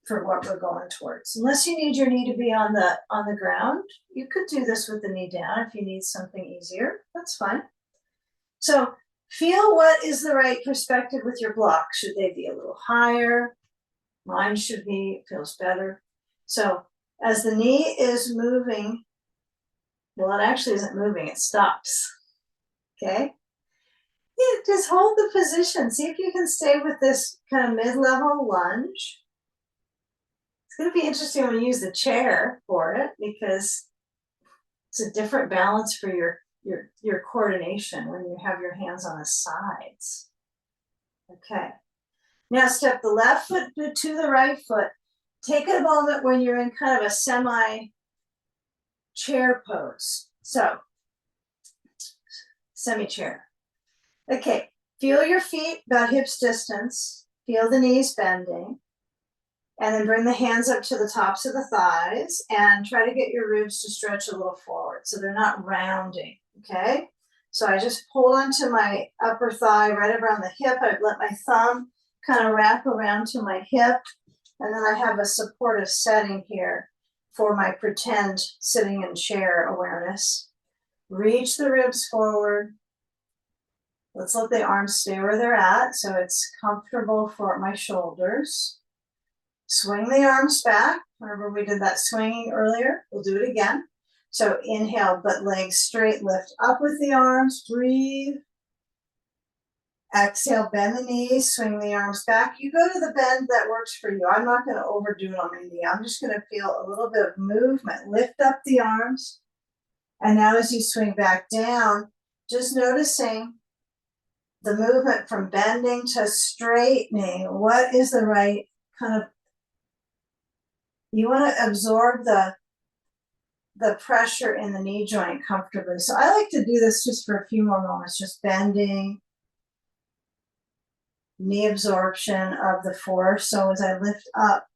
for what we're going towards. Unless you need your knee to be on the ground, you could do this with the knee down if you need something easier. That's fine. So feel what is the right perspective with your block. Should they be a little higher? Mine should be, feels better. So as the knee is moving, well, it actually isn't moving, it stops. Okay? Yeah, just hold the position. See if you can stay with this kind of mid-level lunge. It's going to be interesting when you use the chair for it, because it's a different balance for your coordination when you have your hands on the sides. Okay. Now step the left foot to the right foot. Take a moment when you're in kind of a semi-chair pose. So, semi-chair. Okay, feel your feet about hips distance. Feel the knees bending. And then bring the hands up to the tops of the thighs and try to get your ribs to stretch a little forward so they're not rounding, okay? So I just pulled onto my upper thigh right around the hip. I let my thumb kind of wrap around to my hip, and then I have a supportive setting here for my pretend sitting in chair awareness. Reach the ribs forward. Let's let the arms stay where they're at so it's comfortable for my shoulders. Swing the arms back. Remember we did that swinging earlier? We'll do it again. So inhale, but legs straight, lift up with the arms, breathe. Exhale, bend the knees, swing the arms back. You go to the bend that works for you. I'm not going to overdo it on my knee. I'm just going to feel a little bit of movement. Lift up the arms. And now as you swing back down, just noticing the movement from bending to straightening. What is the right kind of, you want to absorb the pressure in the knee joint comfortably. So I like to do this just for a few more moments, just bending, knee absorption of the force. So as I lift up,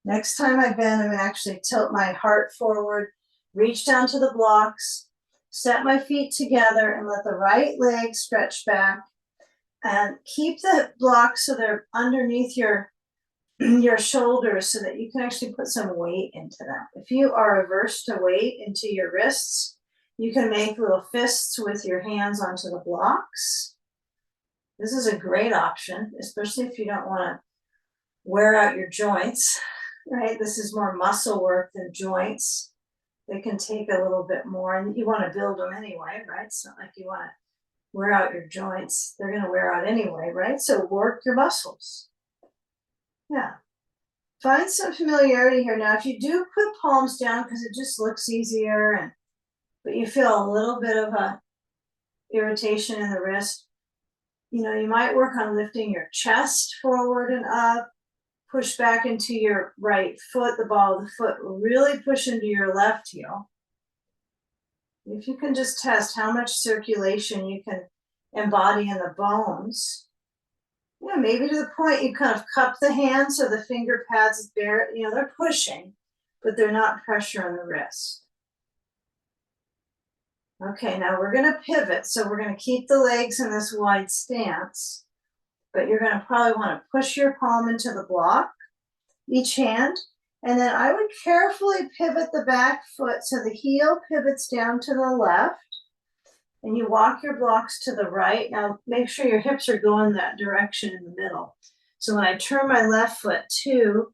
next time I bend, I'm going to actually tilt my heart forward, reach down to the blocks, step my feet together and let the right leg stretch back, and keep the blocks so they're underneath your shoulders so that you can actually put some weight into them. If you are averse to weight into your wrists, you can make little fists with your hands onto the blocks. This is a great option, especially if you don't want to wear out your joints, right? This is more muscle work than joints. They can take a little bit more, and you want to build them anyway, right? It's not like you want to wear out your joints. They're going to wear out anyway, right? So work your muscles. Yeah. Find some familiarity here. Now, if you do put palms down because it just looks easier, but you feel a little bit of a irritation in the wrist, you might work on lifting your chest forward and up, push back into your right foot, the ball of the foot, really push into your left heel. If you can just test how much circulation you can embody in the bones, maybe to the point you kind of cup the hand so the finger pads bare, they're pushing, but they're not pressure on the wrist. Okay, now we're gonna pivot. So we're gonna keep the legs in this wide stance, but you're gonna probably wanna push your palm into the block, each hand. And then I would carefully pivot the back foot so the heel pivots down to the left. And you walk your blocks to the right. Now make sure your hips are going that direction in the middle. So when I turn my left foot to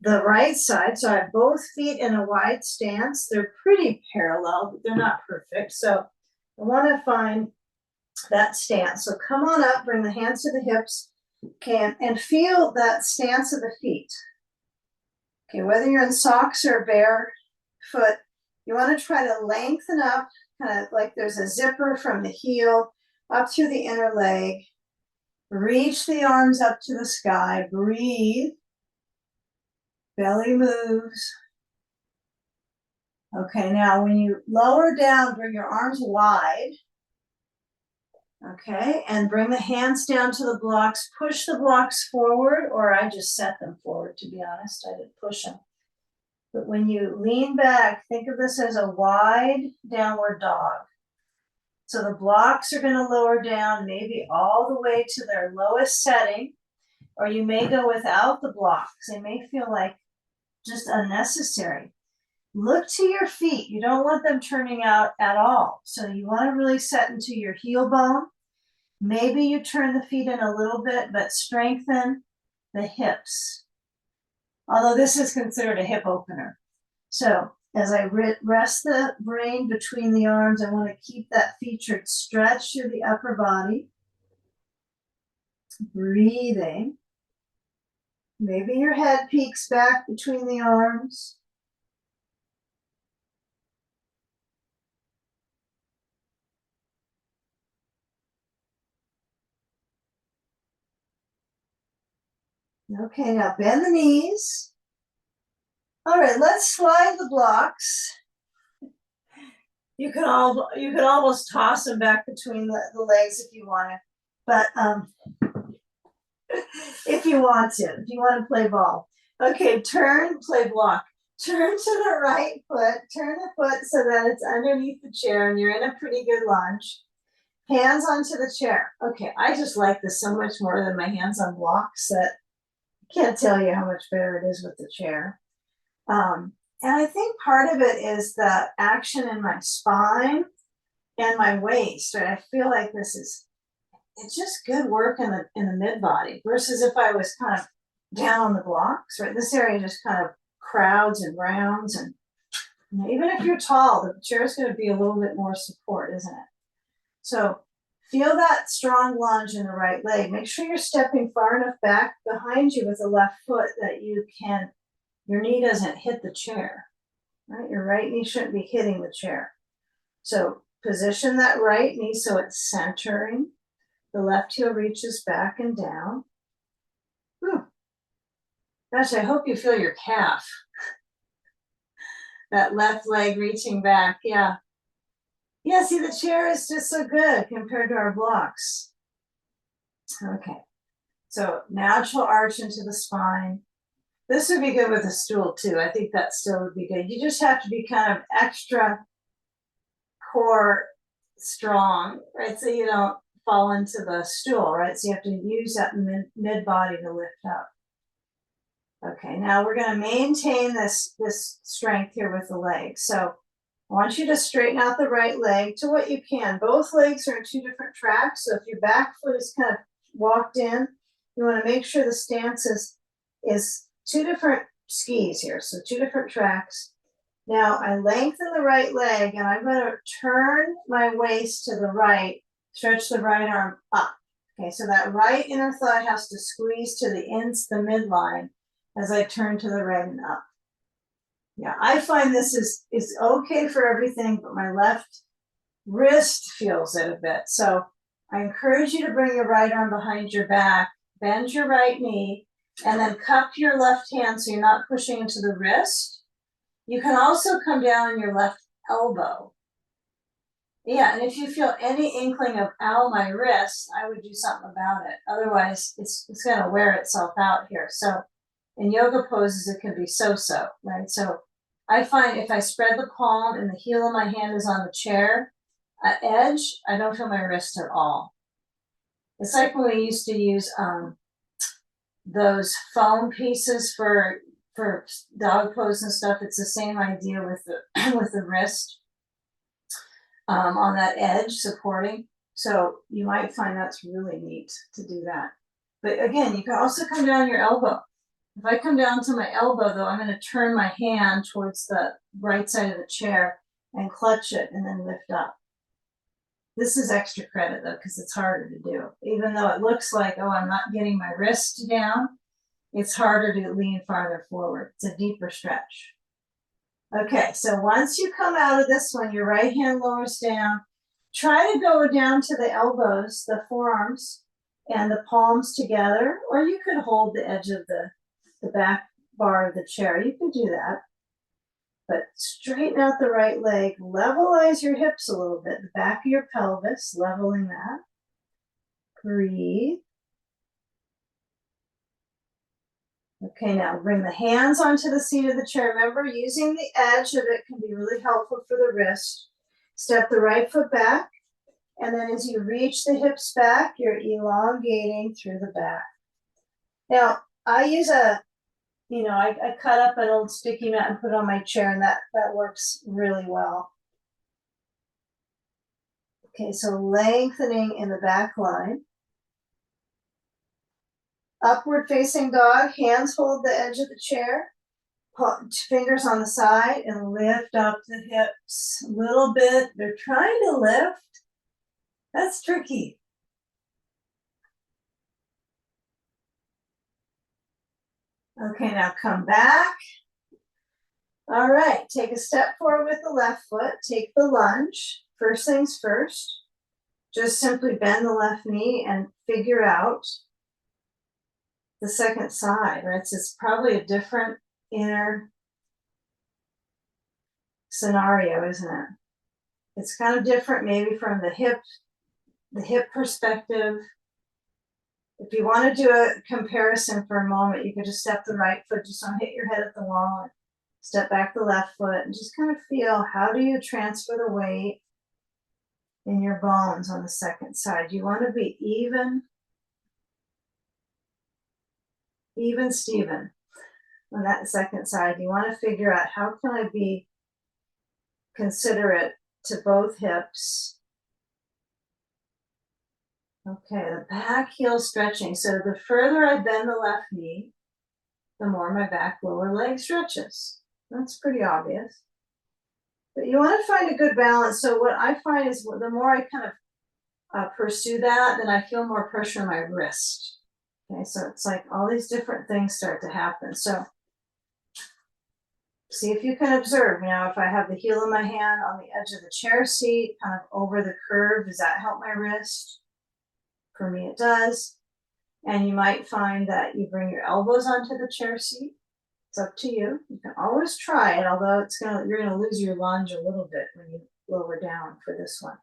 the right side, so I have both feet in a wide stance. They're pretty parallel, but they're not perfect. So I want to find that stance. So come on up, bring the hands to the hips, okay, and feel that stance of the feet. Okay, whether you're in socks or barefoot, you want to try to lengthen up, kind of like there's a zipper from the heel up through the inner leg. Reach the arms up to the sky, breathe. Belly moves. Okay, now when you lower down, bring your arms wide. Okay, and bring the hands down to the blocks. Push the blocks forward, or I just set them forward, to be honest. I didn't push them. But when you lean back, think of this as a wide downward dog. So the blocks are going to lower down maybe all the way to their lowest setting, or you may go without the blocks. They may feel like just unnecessary. Look to your feet. You don't want them turning out at all. So you want to really set into your heel bone. Maybe you turn the feet in a little bit, but strengthen the hips. Although this is considered a hip opener. So as I rest the brain between the arms, I want to keep that featured stretch through the upper body. Breathing. Maybe your head peeks back between the arms. Okay, now bend the knees. All right, let's slide the blocks. You can almost toss them back between the legs if you want to, but if you want to play ball. Okay, turn, play block. Turn to the right foot, turn the foot so that it's underneath the chair and you're in a pretty good lunge. Hands onto the chair. Okay, I just like this so much more than my hands on blocks that I can't tell you how much better it is with the chair. And I think part of it is the action in my spine and my waist, right? I feel like it's just good work in the mid body versus if I was kind of down on the blocks, right? This area just kind of crowds and rounds, and even if you're tall, the chair is going to be a little bit more support, isn't it? So feel that strong lunge in the right leg. Make sure you're stepping far enough back behind you with the left foot that your knee doesn't hit the chair, right? Your right knee shouldn't be hitting the chair. So position that right knee so it's centering. The left heel reaches back and down. Whew. Gosh, I hope you feel your calf. That left leg reaching back, yeah. Yeah, see, the chair is just so good compared to our blocks. Okay, so natural arch into the spine. This would be good with a stool too. I think that still would be good. You just have to be kind of extra core strong, right? So you don't fall into the stool, right? So you have to use that mid body to lift up. Okay, now we're going to maintain this strength here with the legs. So I want you to straighten out the right leg to what you can. Both legs are in two different tracks. So if your back foot is kind of walked in, you want to make sure the stance is two different skis here. So two different tracks. Now I lengthen the right leg and I'm going to turn my waist to the right, stretch the right arm up. Okay, so that right inner thigh has to squeeze to the midline as I turn to the right and up. Yeah, I find this is okay for everything, but my left wrist feels it a bit. So I encourage you to bring your right arm behind your back, bend your right knee, and then cup your left hand so you're not pushing into the wrist. You can also come down on your left elbow. Yeah, and if you feel any inkling of, ow, my wrist, I would do something about it. Otherwise, it's going to wear itself out here. So in yoga poses, it can be so-so, right? So I find if I spread the palm and the heel of my hand is on the chair edge, I don't feel my wrist at all. It's like when we used to use those foam pieces for dog pose and stuff. It's the same idea with the with the wrist on that edge supporting. So you might find that's really neat to do that. But again, you can also come down your elbow. If I come down to my elbow, though, I'm going to turn my hand towards the right side of the chair and clutch it and then lift up. This is extra credit, though, because it's harder to do. Even though it looks like, oh, I'm not getting my wrist down, it's harder to lean farther forward. It's a deeper stretch. Okay, so once you come out of this one, your right hand lowers down. Try to go down to the elbows, the forearms, and the palms together, or you could hold the edge of the back bar of the chair. You could do that. But straighten out the right leg, levelize your hips a little bit, the back of your pelvis, leveling that. Breathe. Okay, now bring the hands onto the seat of the chair. Remember, using the edge of it can be really helpful for the wrist. Step the right foot back, and then as you reach the hips back, you're elongating through the back. Now, I use I cut up an old sticky mat and put it on my chair, and that works really well. Okay, so lengthening in the back line. Upward facing dog, hands hold the edge of the chair, fingers on the side, and lift up the hips a little bit. They're trying to lift. That's tricky. Okay, now come back. All right, take a step forward with the left foot. Take the lunge. First things first. Just simply bend the left knee and figure out the second side, right? So it's probably a different inner scenario, isn't it? It's kind of different maybe from the hip perspective. If you want to do a comparison for a moment, you could just step the right foot, just don't hit your head at the wall, and step back the left foot, and just kind of feel, how do you transfer the weight in your bones on the second side? You want to be even Steven on that second side. You want to figure out, how can I be considerate to both hips? Okay, the back heel stretching. So the further I bend the left knee, the more my back lower leg stretches. That's pretty obvious. But you want to find a good balance. So what I find is, the more I kind of pursue that, then I feel more pressure on my wrist. Okay, so it's like all these different things start to happen. So see if you can observe, if I have the heel of my hand on the edge of the chair seat, kind of over the curve, does that help my wrist? For me, it does. And you might find that you bring your elbows onto the chair seat. It's up to you. You can always try it, although you're gonna lose your lunge a little bit when you lower down for this one.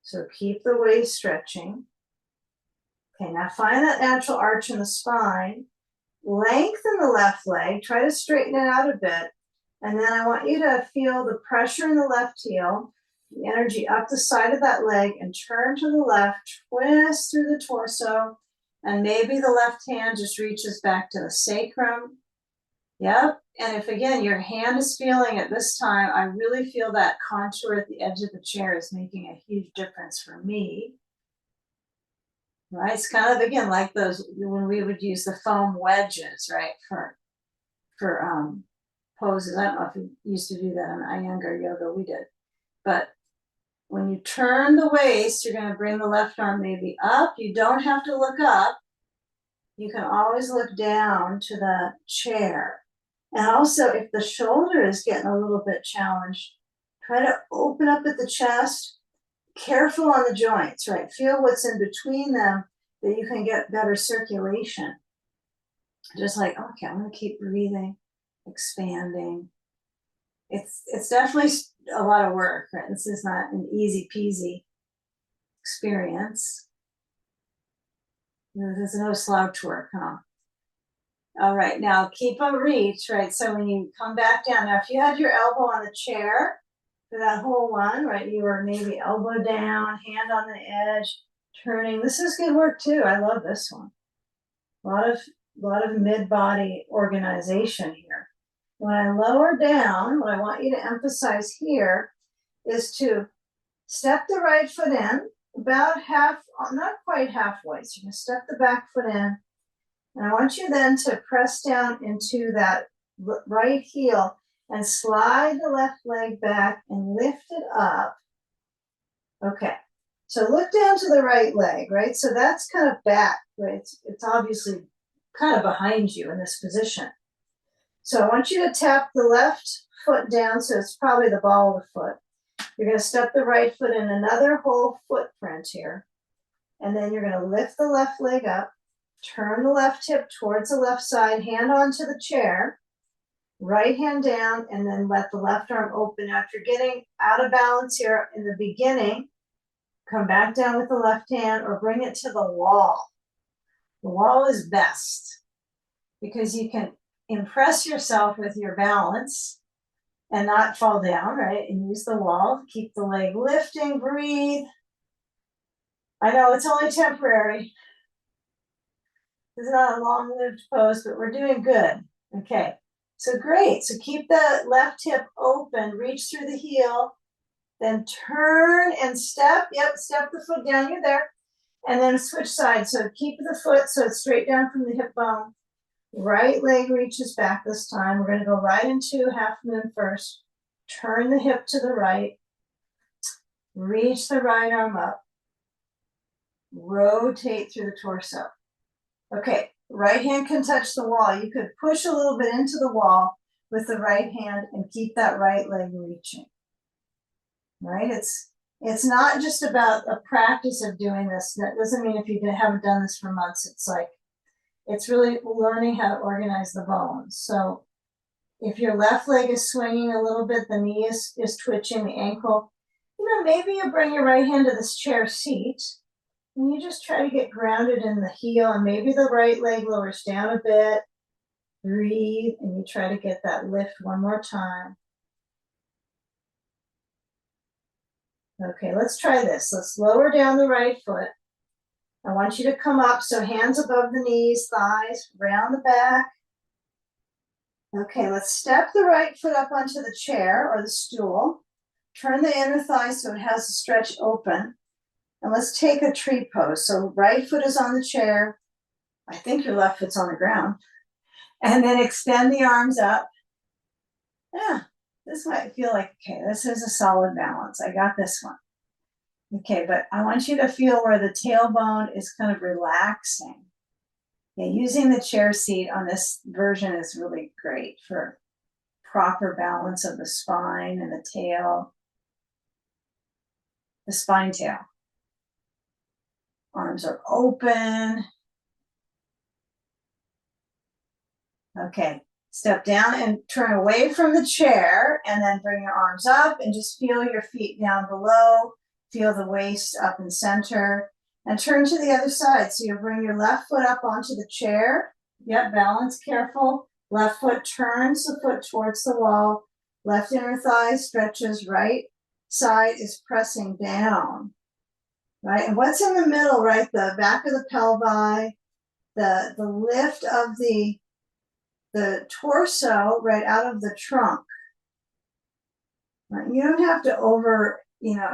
So keep the waist stretching. Okay, now find that natural arch in the spine. Lengthen the left leg. Try to straighten it out a bit. And then I want you to feel the pressure in the left heel, the energy up the side of that leg, and turn to the left, twist through the torso, and maybe the left hand just reaches back to the sacrum. Yep, and if again your hand is feeling it this time, I really feel that contour at the edge of the chair is making a huge difference for me. Right, it's kind of, again, like those, when we would use the foam wedges, right, for poses. I don't know if you used to do that in Iyengar yoga, we did. But when you turn the waist, you're going to bring the left arm maybe up. You don't have to look up. You can always look down to the chair. And also, if the shoulder is getting a little bit challenged, try to open up at the chest. Careful on the joints, right? Feel what's in between them, that you can get better circulation. Just like, okay, I'm going to keep breathing, expanding. It's definitely a lot of work, right? This is not an easy peasy experience. There's no slouch work, huh? All right, now keep a reach, right? So when you come back down, now if you had your elbow on the chair for that whole one, right? You were maybe elbow down, hand on the edge, turning. This is good work too. I love this one. A lot of mid-body organization here. When I lower down, what I want you to emphasize here is to step the right foot in, about half, not quite halfway. So you're gonna step the back foot in, and I want you then to press down into that right heel and slide the left leg back and lift it up. Okay, so look down to the right leg, right? So that's kind of back, right? It's obviously kind of behind you in this position. So I want you to tap the left foot down, so it's probably the ball of the foot. You're going to step the right foot in another whole footprint here. And then you're going to lift the left leg up, turn the left hip towards the left side, hand onto the chair, right hand down, and then let the left arm open. Now, if you're getting out of balance here in the beginning, come back down with the left hand or bring it to the wall. The wall is best because you can impress yourself with your balance and not fall down, right? And use the wall, keep the leg lifting, breathe. I know it's only temporary. It's not a long-lived pose, but we're doing good. Okay, so great. So keep the left hip open, reach through the heel, then turn and step. Yep, step the foot down, you're there. And then switch sides. So keep the foot so it's straight down from the hip bone. Right leg reaches back this time. We're going to go right into half moon first. Turn the hip to the right. Reach the right arm up. Rotate through the torso. Okay, right hand can touch the wall. You could push a little bit into the wall with the right hand and keep that right leg reaching. Right? It's not just about a practice of doing this. That doesn't mean if you haven't done this for months, it's like, it's really learning how to organize the bones. So if your left leg is swinging a little bit, the knee is twitching, the ankle, maybe you bring your right hand to this chair seat and you just try to get grounded in the heel, and maybe the right leg lowers down a bit. Breathe, and you try to get that lift one more time. Okay, let's try this. Let's lower down the right foot. I want you to come up, so hands above the knees, thighs, round the back. Okay, let's step the right foot up onto the chair or the stool. Turn the inner thigh so it has a stretch open. And let's take a tree pose. So right foot is on the chair. I think your left foot's on the ground. And then extend the arms up. Yeah, this might feel like, okay, this is a solid balance. I got this one. Okay, but I want you to feel where the tailbone is kind of relaxing. Yeah, using the chair seat on this version is really great for proper balance of the spine and the tail. The spine tail. Arms are open. Okay, step down and turn away from the chair and then bring your arms up and just feel your feet down below. Feel the waist up and center and turn to the other side. So you bring your left foot up onto the chair. Yep, balance, careful. Left foot turns the foot towards the wall. Left inner thigh stretches, right side is pressing down. Right, and what's in the middle, right? The back of the pelvi, the lift of the torso right out of the trunk. Right? You don't have to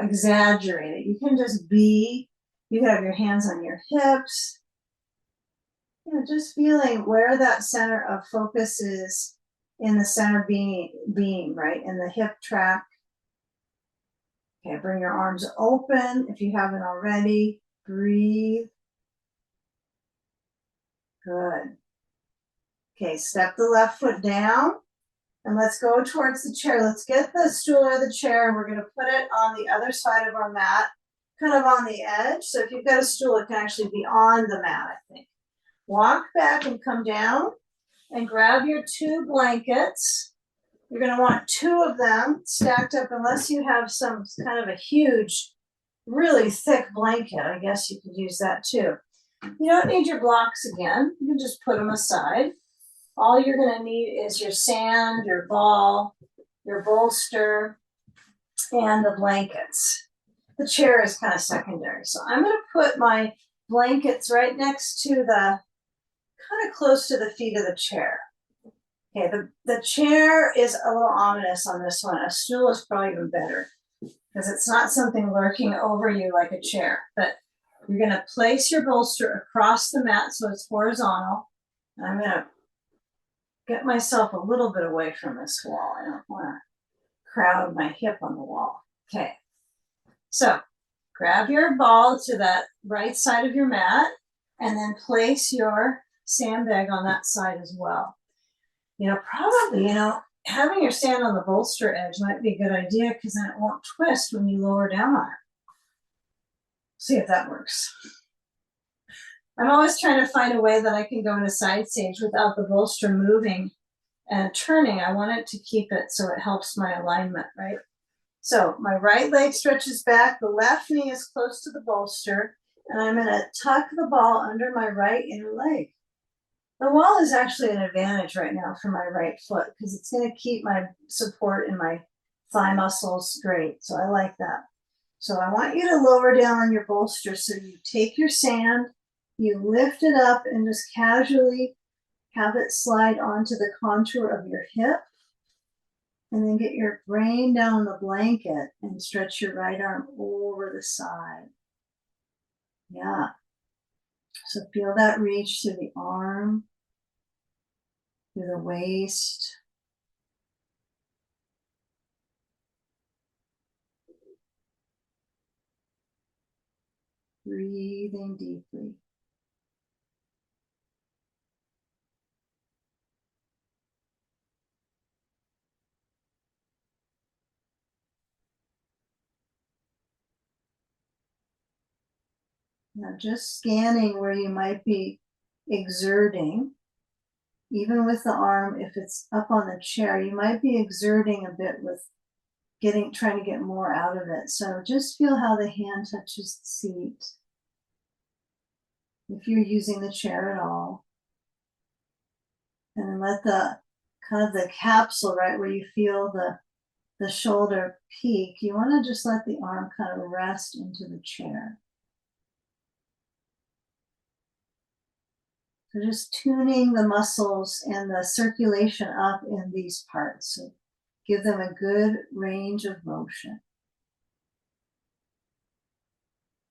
exaggerate it. You can just be, you have your hands on your hips. Just feeling where that center of focus is in the center being, right? In the hip track. Okay, bring your arms open if you haven't already. Breathe. Good. Okay, step the left foot down and let's go towards the chair. Let's get the stool or the chair and we're going to put it on the other side of our mat, kind of on the edge. So if you've got a stool, it can actually be on the mat, I think. Walk back and come down and grab your 2 blankets. You're going to want 2 of them stacked up unless you have some kind of a huge, really thick blanket. I guess you could use that too. You don't need your blocks again. You can just put them aside. all you're gonna need is your sand, your ball, your bolster, and the blankets. The chair is kind of secondary. So I'm gonna put my blankets right next to the, kind of close to the feet of the chair. Okay, the chair is a little ominous on this one. A stool is probably even better because it's not something lurking over you like a chair. But you're going to place your bolster across the mat so it's horizontal. And I'm going to get myself a little bit away from this wall. I don't want to crowd my hip on the wall. Okay, so grab your ball to that right side of your mat and then place your sandbag on that side as well. Probably, having your sand on the bolster edge might be a good idea because then it won't twist when you lower down on it. See if that works. I'm always trying to find a way that I can go into side stage without the bolster moving and turning. I want it to keep it so it helps my alignment, right? So my right leg stretches back, the left knee is close to the bolster, and I'm going to tuck the ball under my right inner leg. The wall is actually an advantage right now for my right foot because it's going to keep my support in my thigh muscles straight. So I like that. So I want you to lower down on your bolster. So you take your sand, you lift it up and just casually have it slide onto the contour of your hip. And then get your brain down the blanket and stretch your right arm over the side. Yeah. So feel that reach through the arm, through the waist. Breathing deeply. Now just scanning where you might be exerting. Even with the arm, if it's up on the chair, you might be exerting a bit with trying to get more out of it. So just feel how the hand touches the seat. If you're using the chair at all. And then let the kind of the capsule, right, where you feel the shoulder peak, you want to just let the arm kind of rest into the chair. So just tuning the muscles and the circulation up in these parts. So give them a good range of motion.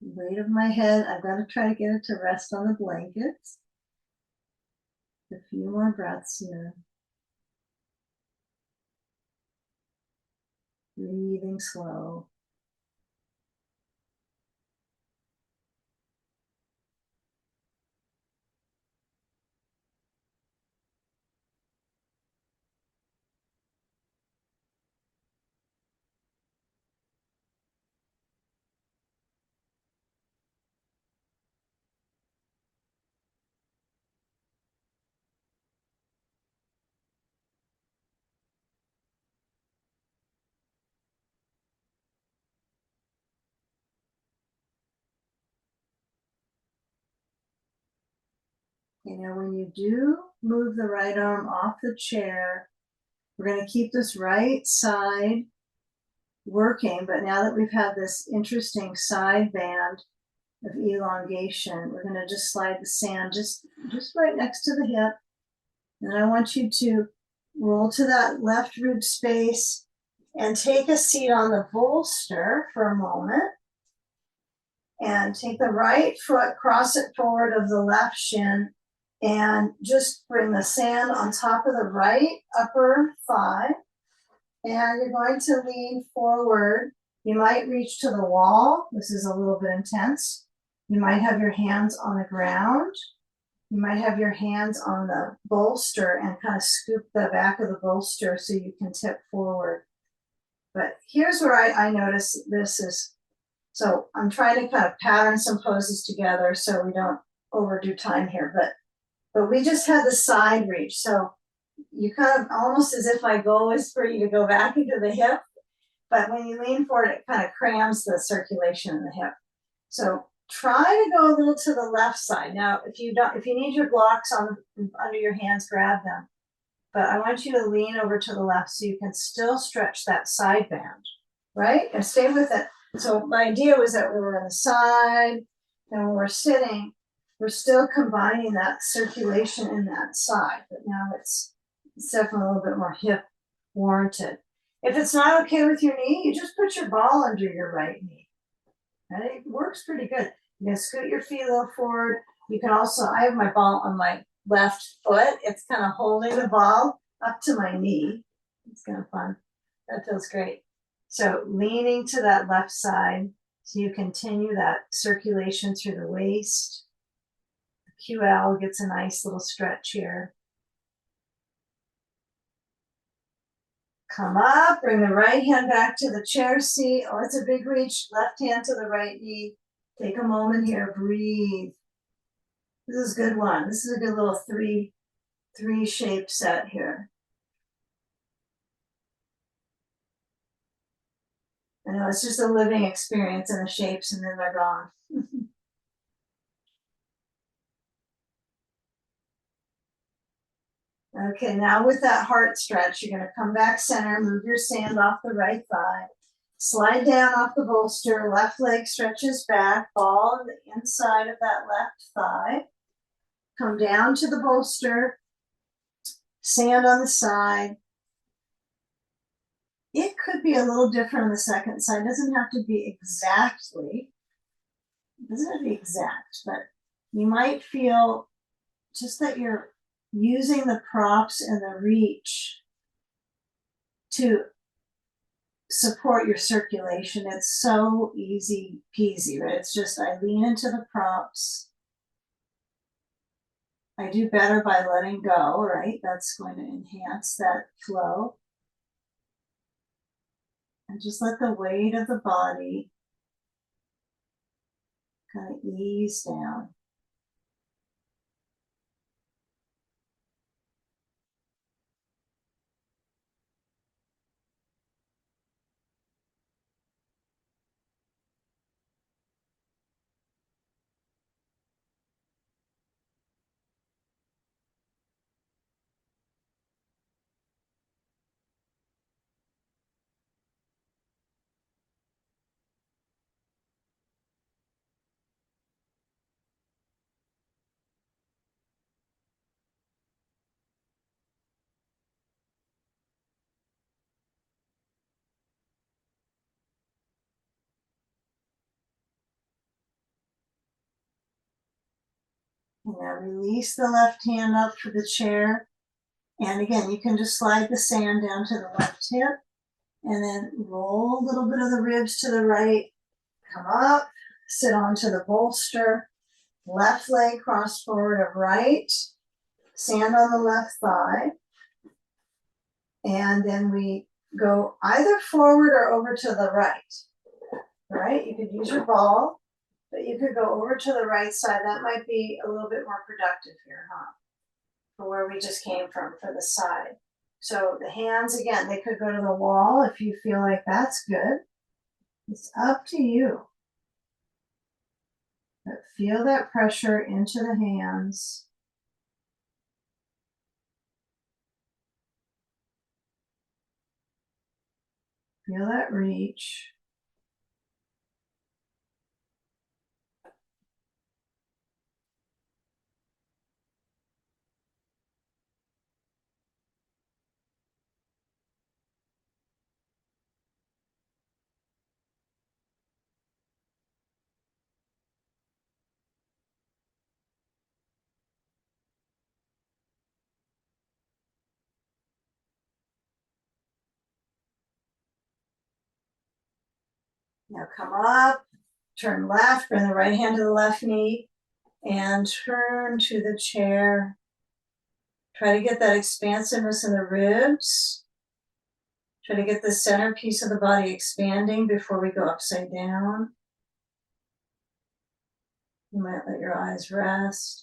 The weight of my head, I've got to try to get it to rest on the blankets. A few more breaths here. Breathing slow. When you do move the right arm off the chair, we're going to keep this right side working, but now that we've had this interesting side band of elongation, we're going to just slide the sand just right next to the hip. And I want you to roll to that left rib space and take a seat on the bolster for a moment. And take the right foot, cross it forward of the left shin, and just bring the sand on top of the right upper thigh. And you're going to lean forward. You might reach to the wall. This is a little bit intense. You might have your hands on the ground. You might have your hands on the bolster and kind of scoop the back of the bolster so you can tip forward. But here's where I notice this is, so I'm trying to kind of pattern some poses together so we don't overdo time here, but we just had the side reach. So you kind of almost as if my goal is for you to go back into the hip, but when you lean forward, it kind of crams the circulation in the hip. So try to go a little to the left side. Now, if you need your blocks on under your hands, grab them. but I want you to lean over to the left so you can still stretch that side band, right? And stay with it. So my idea was that we were on the side, and when we're sitting, we're still combining that circulation in that side, but now it's definitely a little bit more hip warranted. If it's not okay with your knee, you just put your ball under your right knee. And it works pretty good. You can scoot your feet a little forward. You can also, I have my ball on my left foot. It's kind of holding the ball up to my knee. It's kind of fun. That feels great. So leaning to that left side so you continue that circulation through the waist. The QL gets a nice little stretch here. Come up, bring the right hand back to the chair seat. Oh, it's a big reach. Left hand to the right knee. Take a moment here, breathe. This is a good one. This is a good little three shape set here. I know it's just a living experience in the shapes and then they're gone. Okay, now with that heart stretch, you're gonna come back center, move your sand off the right thigh, slide down off the bolster, left leg stretches back, ball on the inside of that left thigh. Come down to the bolster, sand on the side. It could be a little different on the second side. It doesn't have to be exactly, it doesn't have to be exact, but you might feel just that you're using the props and the reach to support your circulation. It's so easy peasy, right? It's just I lean into the props. I do better by letting go, right? That's going to enhance that flow. And just let the weight of the body kind of ease down. And now release the left hand up for the chair. And again, you can just slide the sand down to the left hip and then roll a little bit of the ribs to the right. Come up, sit onto the bolster, left leg cross forward of right, sand on the left thigh. And then we go either forward or over to the right, right? You could use your ball, but you could go over to the right side. That might be a little bit more productive here, huh? For where we just came from for the side. So the hands, again, they could go to the wall if you feel like that's good. It's up to you. But feel that pressure into the hands. Feel that reach. Now come up, turn left, bring the right hand to the left knee, and turn to the chair. Try to get that expansiveness in the ribs. Try to get the center piece of the body expanding before we go upside down. You might let your eyes rest.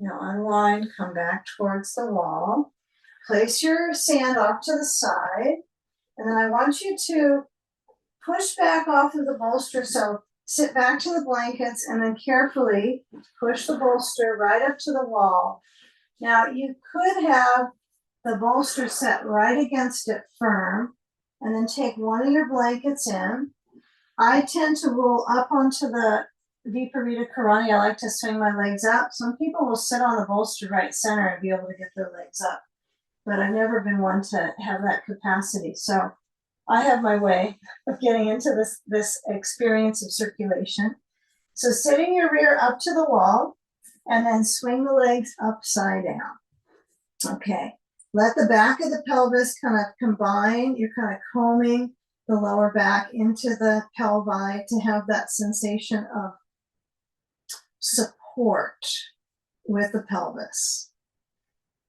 Now unwind, come back towards the wall. Place your sand off to the side. And then I want you to push back off of the bolster. So sit back to the blankets and then carefully push the bolster right up to the wall. Now you could have the bolster set right against it firm and then take one of your blankets in. I tend to roll up onto the Viparita Karani. I like to swing my legs up. Some people will sit on the bolster right center and be able to get their legs up, but I've never been one to have that capacity. So I have my way of getting into this experience of circulation. So sitting your rear up to the wall and then swing the legs upside down. Okay. Let the back of the pelvis kind of combine. You're kind of combing the lower back into the pelvi to have that sensation of support with the pelvis.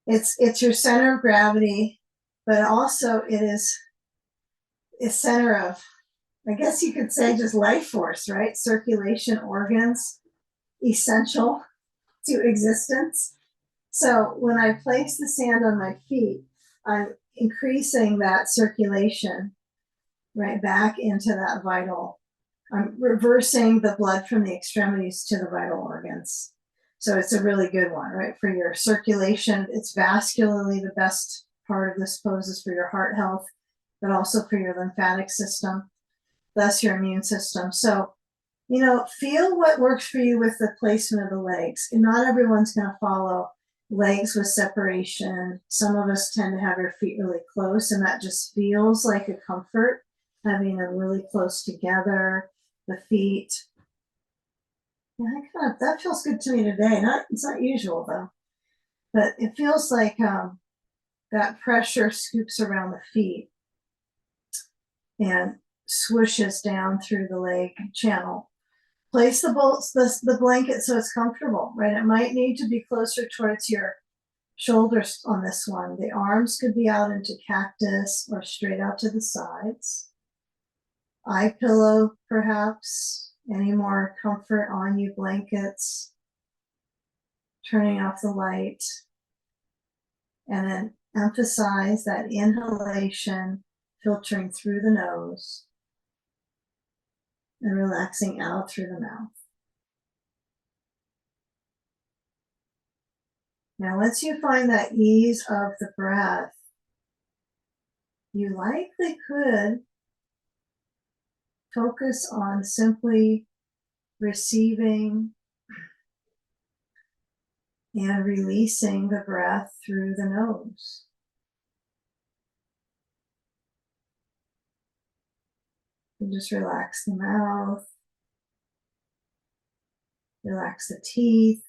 It's your center of gravity, but also it is a center of, I guess you could say, just life force, right? Circulation, organs, essential to existence. So when I place the sand on my feet, I'm increasing that circulation right back into that vital. I'm reversing the blood from the extremities to the vital organs. So it's a really good one, right? For your circulation, it's vascularly the best part of this pose is for your heart health, but also for your lymphatic system, thus your immune system. So, feel what works for you with the placement of the legs. And not everyone's going to follow legs with separation. Some of us tend to have our feet really close, and that just feels like a comfort, having them really close together, the feet. Yeah, that feels good to me today. It's not usual though, but it feels like that pressure scoops around the feet and swooshes down through the leg channel. Place the blanket so it's comfortable, right? It might need to be closer towards your shoulders on this one. The arms could be out into cactus or straight out to the sides. Eye pillow, perhaps. Any more comfort on you blankets. Turning off the light. And then emphasize that inhalation filtering through the nose and relaxing out through the mouth. Now, once you find that ease of the breath, you likely could focus on simply receiving and releasing the breath through the nose. And just relax the mouth, relax the teeth,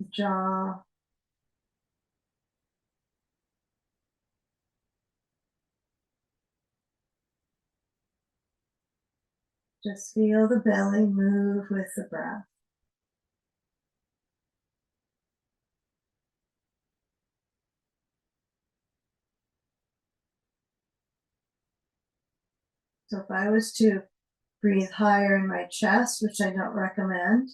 the jaw. Just feel the belly move with the breath. So if I was to breathe higher in my chest, which I don't recommend,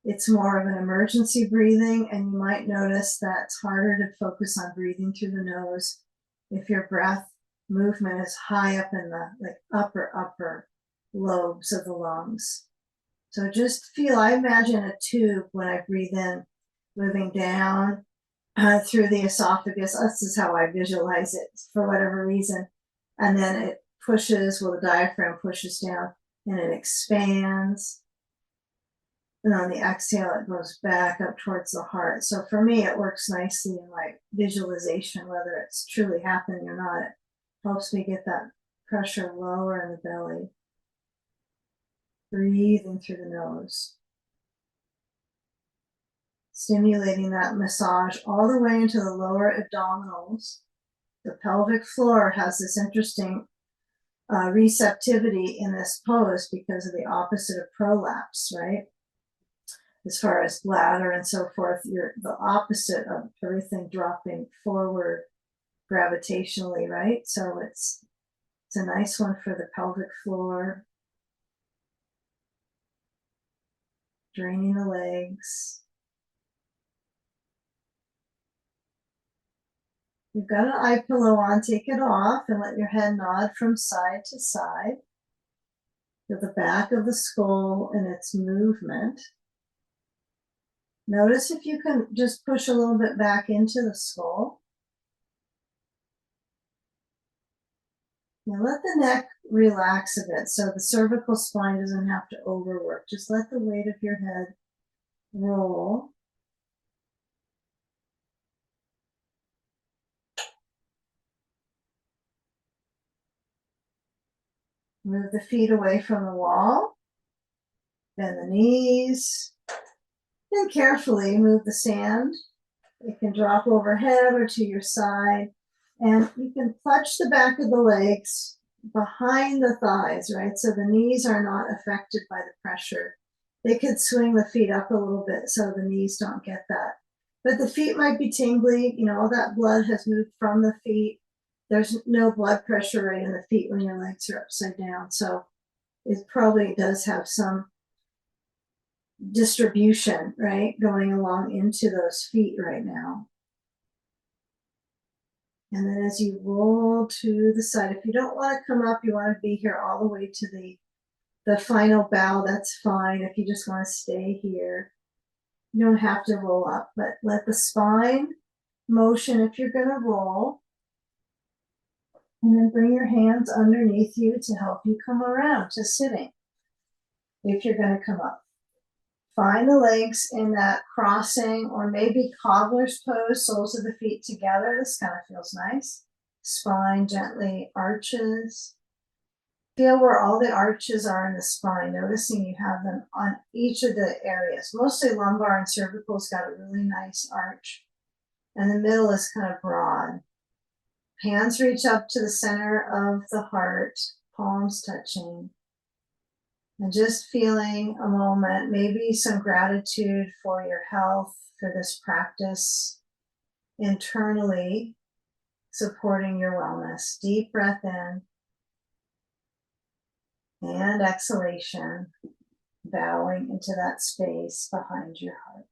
it's more of an emergency breathing, and you might notice that it's harder to focus on breathing through the nose if your breath movement is high up in the upper lobes of the lungs. So just feel, I imagine a tube when I breathe in, moving down through the esophagus. This is how I visualize it for whatever reason. And then it pushes, the diaphragm pushes down and it expands. And on the exhale, it goes back up towards the heart. So for me, it works nicely in my visualization, whether it's truly happening or not. It helps me get that pressure lower in the belly. Breathing through the nose. Stimulating that massage all the way into the lower abdominals. The pelvic floor has this interesting receptivity in this pose because of the opposite of prolapse, right? As far as bladder and so forth, you're the opposite of everything dropping forward gravitationally, right? So it's a nice one for the pelvic floor. Draining the legs. You've got an eye pillow on, take it off and let your head nod from side to side. Feel the back of the skull and its movement. Notice if you can just push a little bit back into the skull. Now let the neck relax a bit so the cervical spine doesn't have to overwork. Just let the weight of your head roll. Move the feet away from the wall. Bend the knees. Then carefully move the sand. It can drop overhead or to your side. And you can clutch the back of the legs behind the thighs, right? So the knees are not affected by the pressure. They could swing the feet up a little bit so the knees don't get that. But the feet might be tingly, you know, all that blood has moved from the feet. There's no blood pressure right in the feet when your legs are upside down. So it probably does have some distribution, right, going along into those feet right now. And then as you roll to the side, if you don't want to come up, you want to be here all the way to the final bow, that's fine. If you just want to stay here, you don't have to roll up, but let the spine motion if you're going to roll. And then bring your hands underneath you to help you come around to sitting if you're going to come up. Find the legs in that crossing or maybe cobbler's pose, soles of the feet together. This kind of feels nice. Spine gently arches. Feel where all the arches are in the spine, noticing you have them on each of the areas. Mostly lumbar and cervical's got a really nice arch. And the middle is kind of broad. Hands reach up to the center of the heart, palms touching. And just feeling a moment, maybe some gratitude for your health, for this practice, internally supporting your wellness. Deep breath in and exhalation, bowing into that space behind your heart.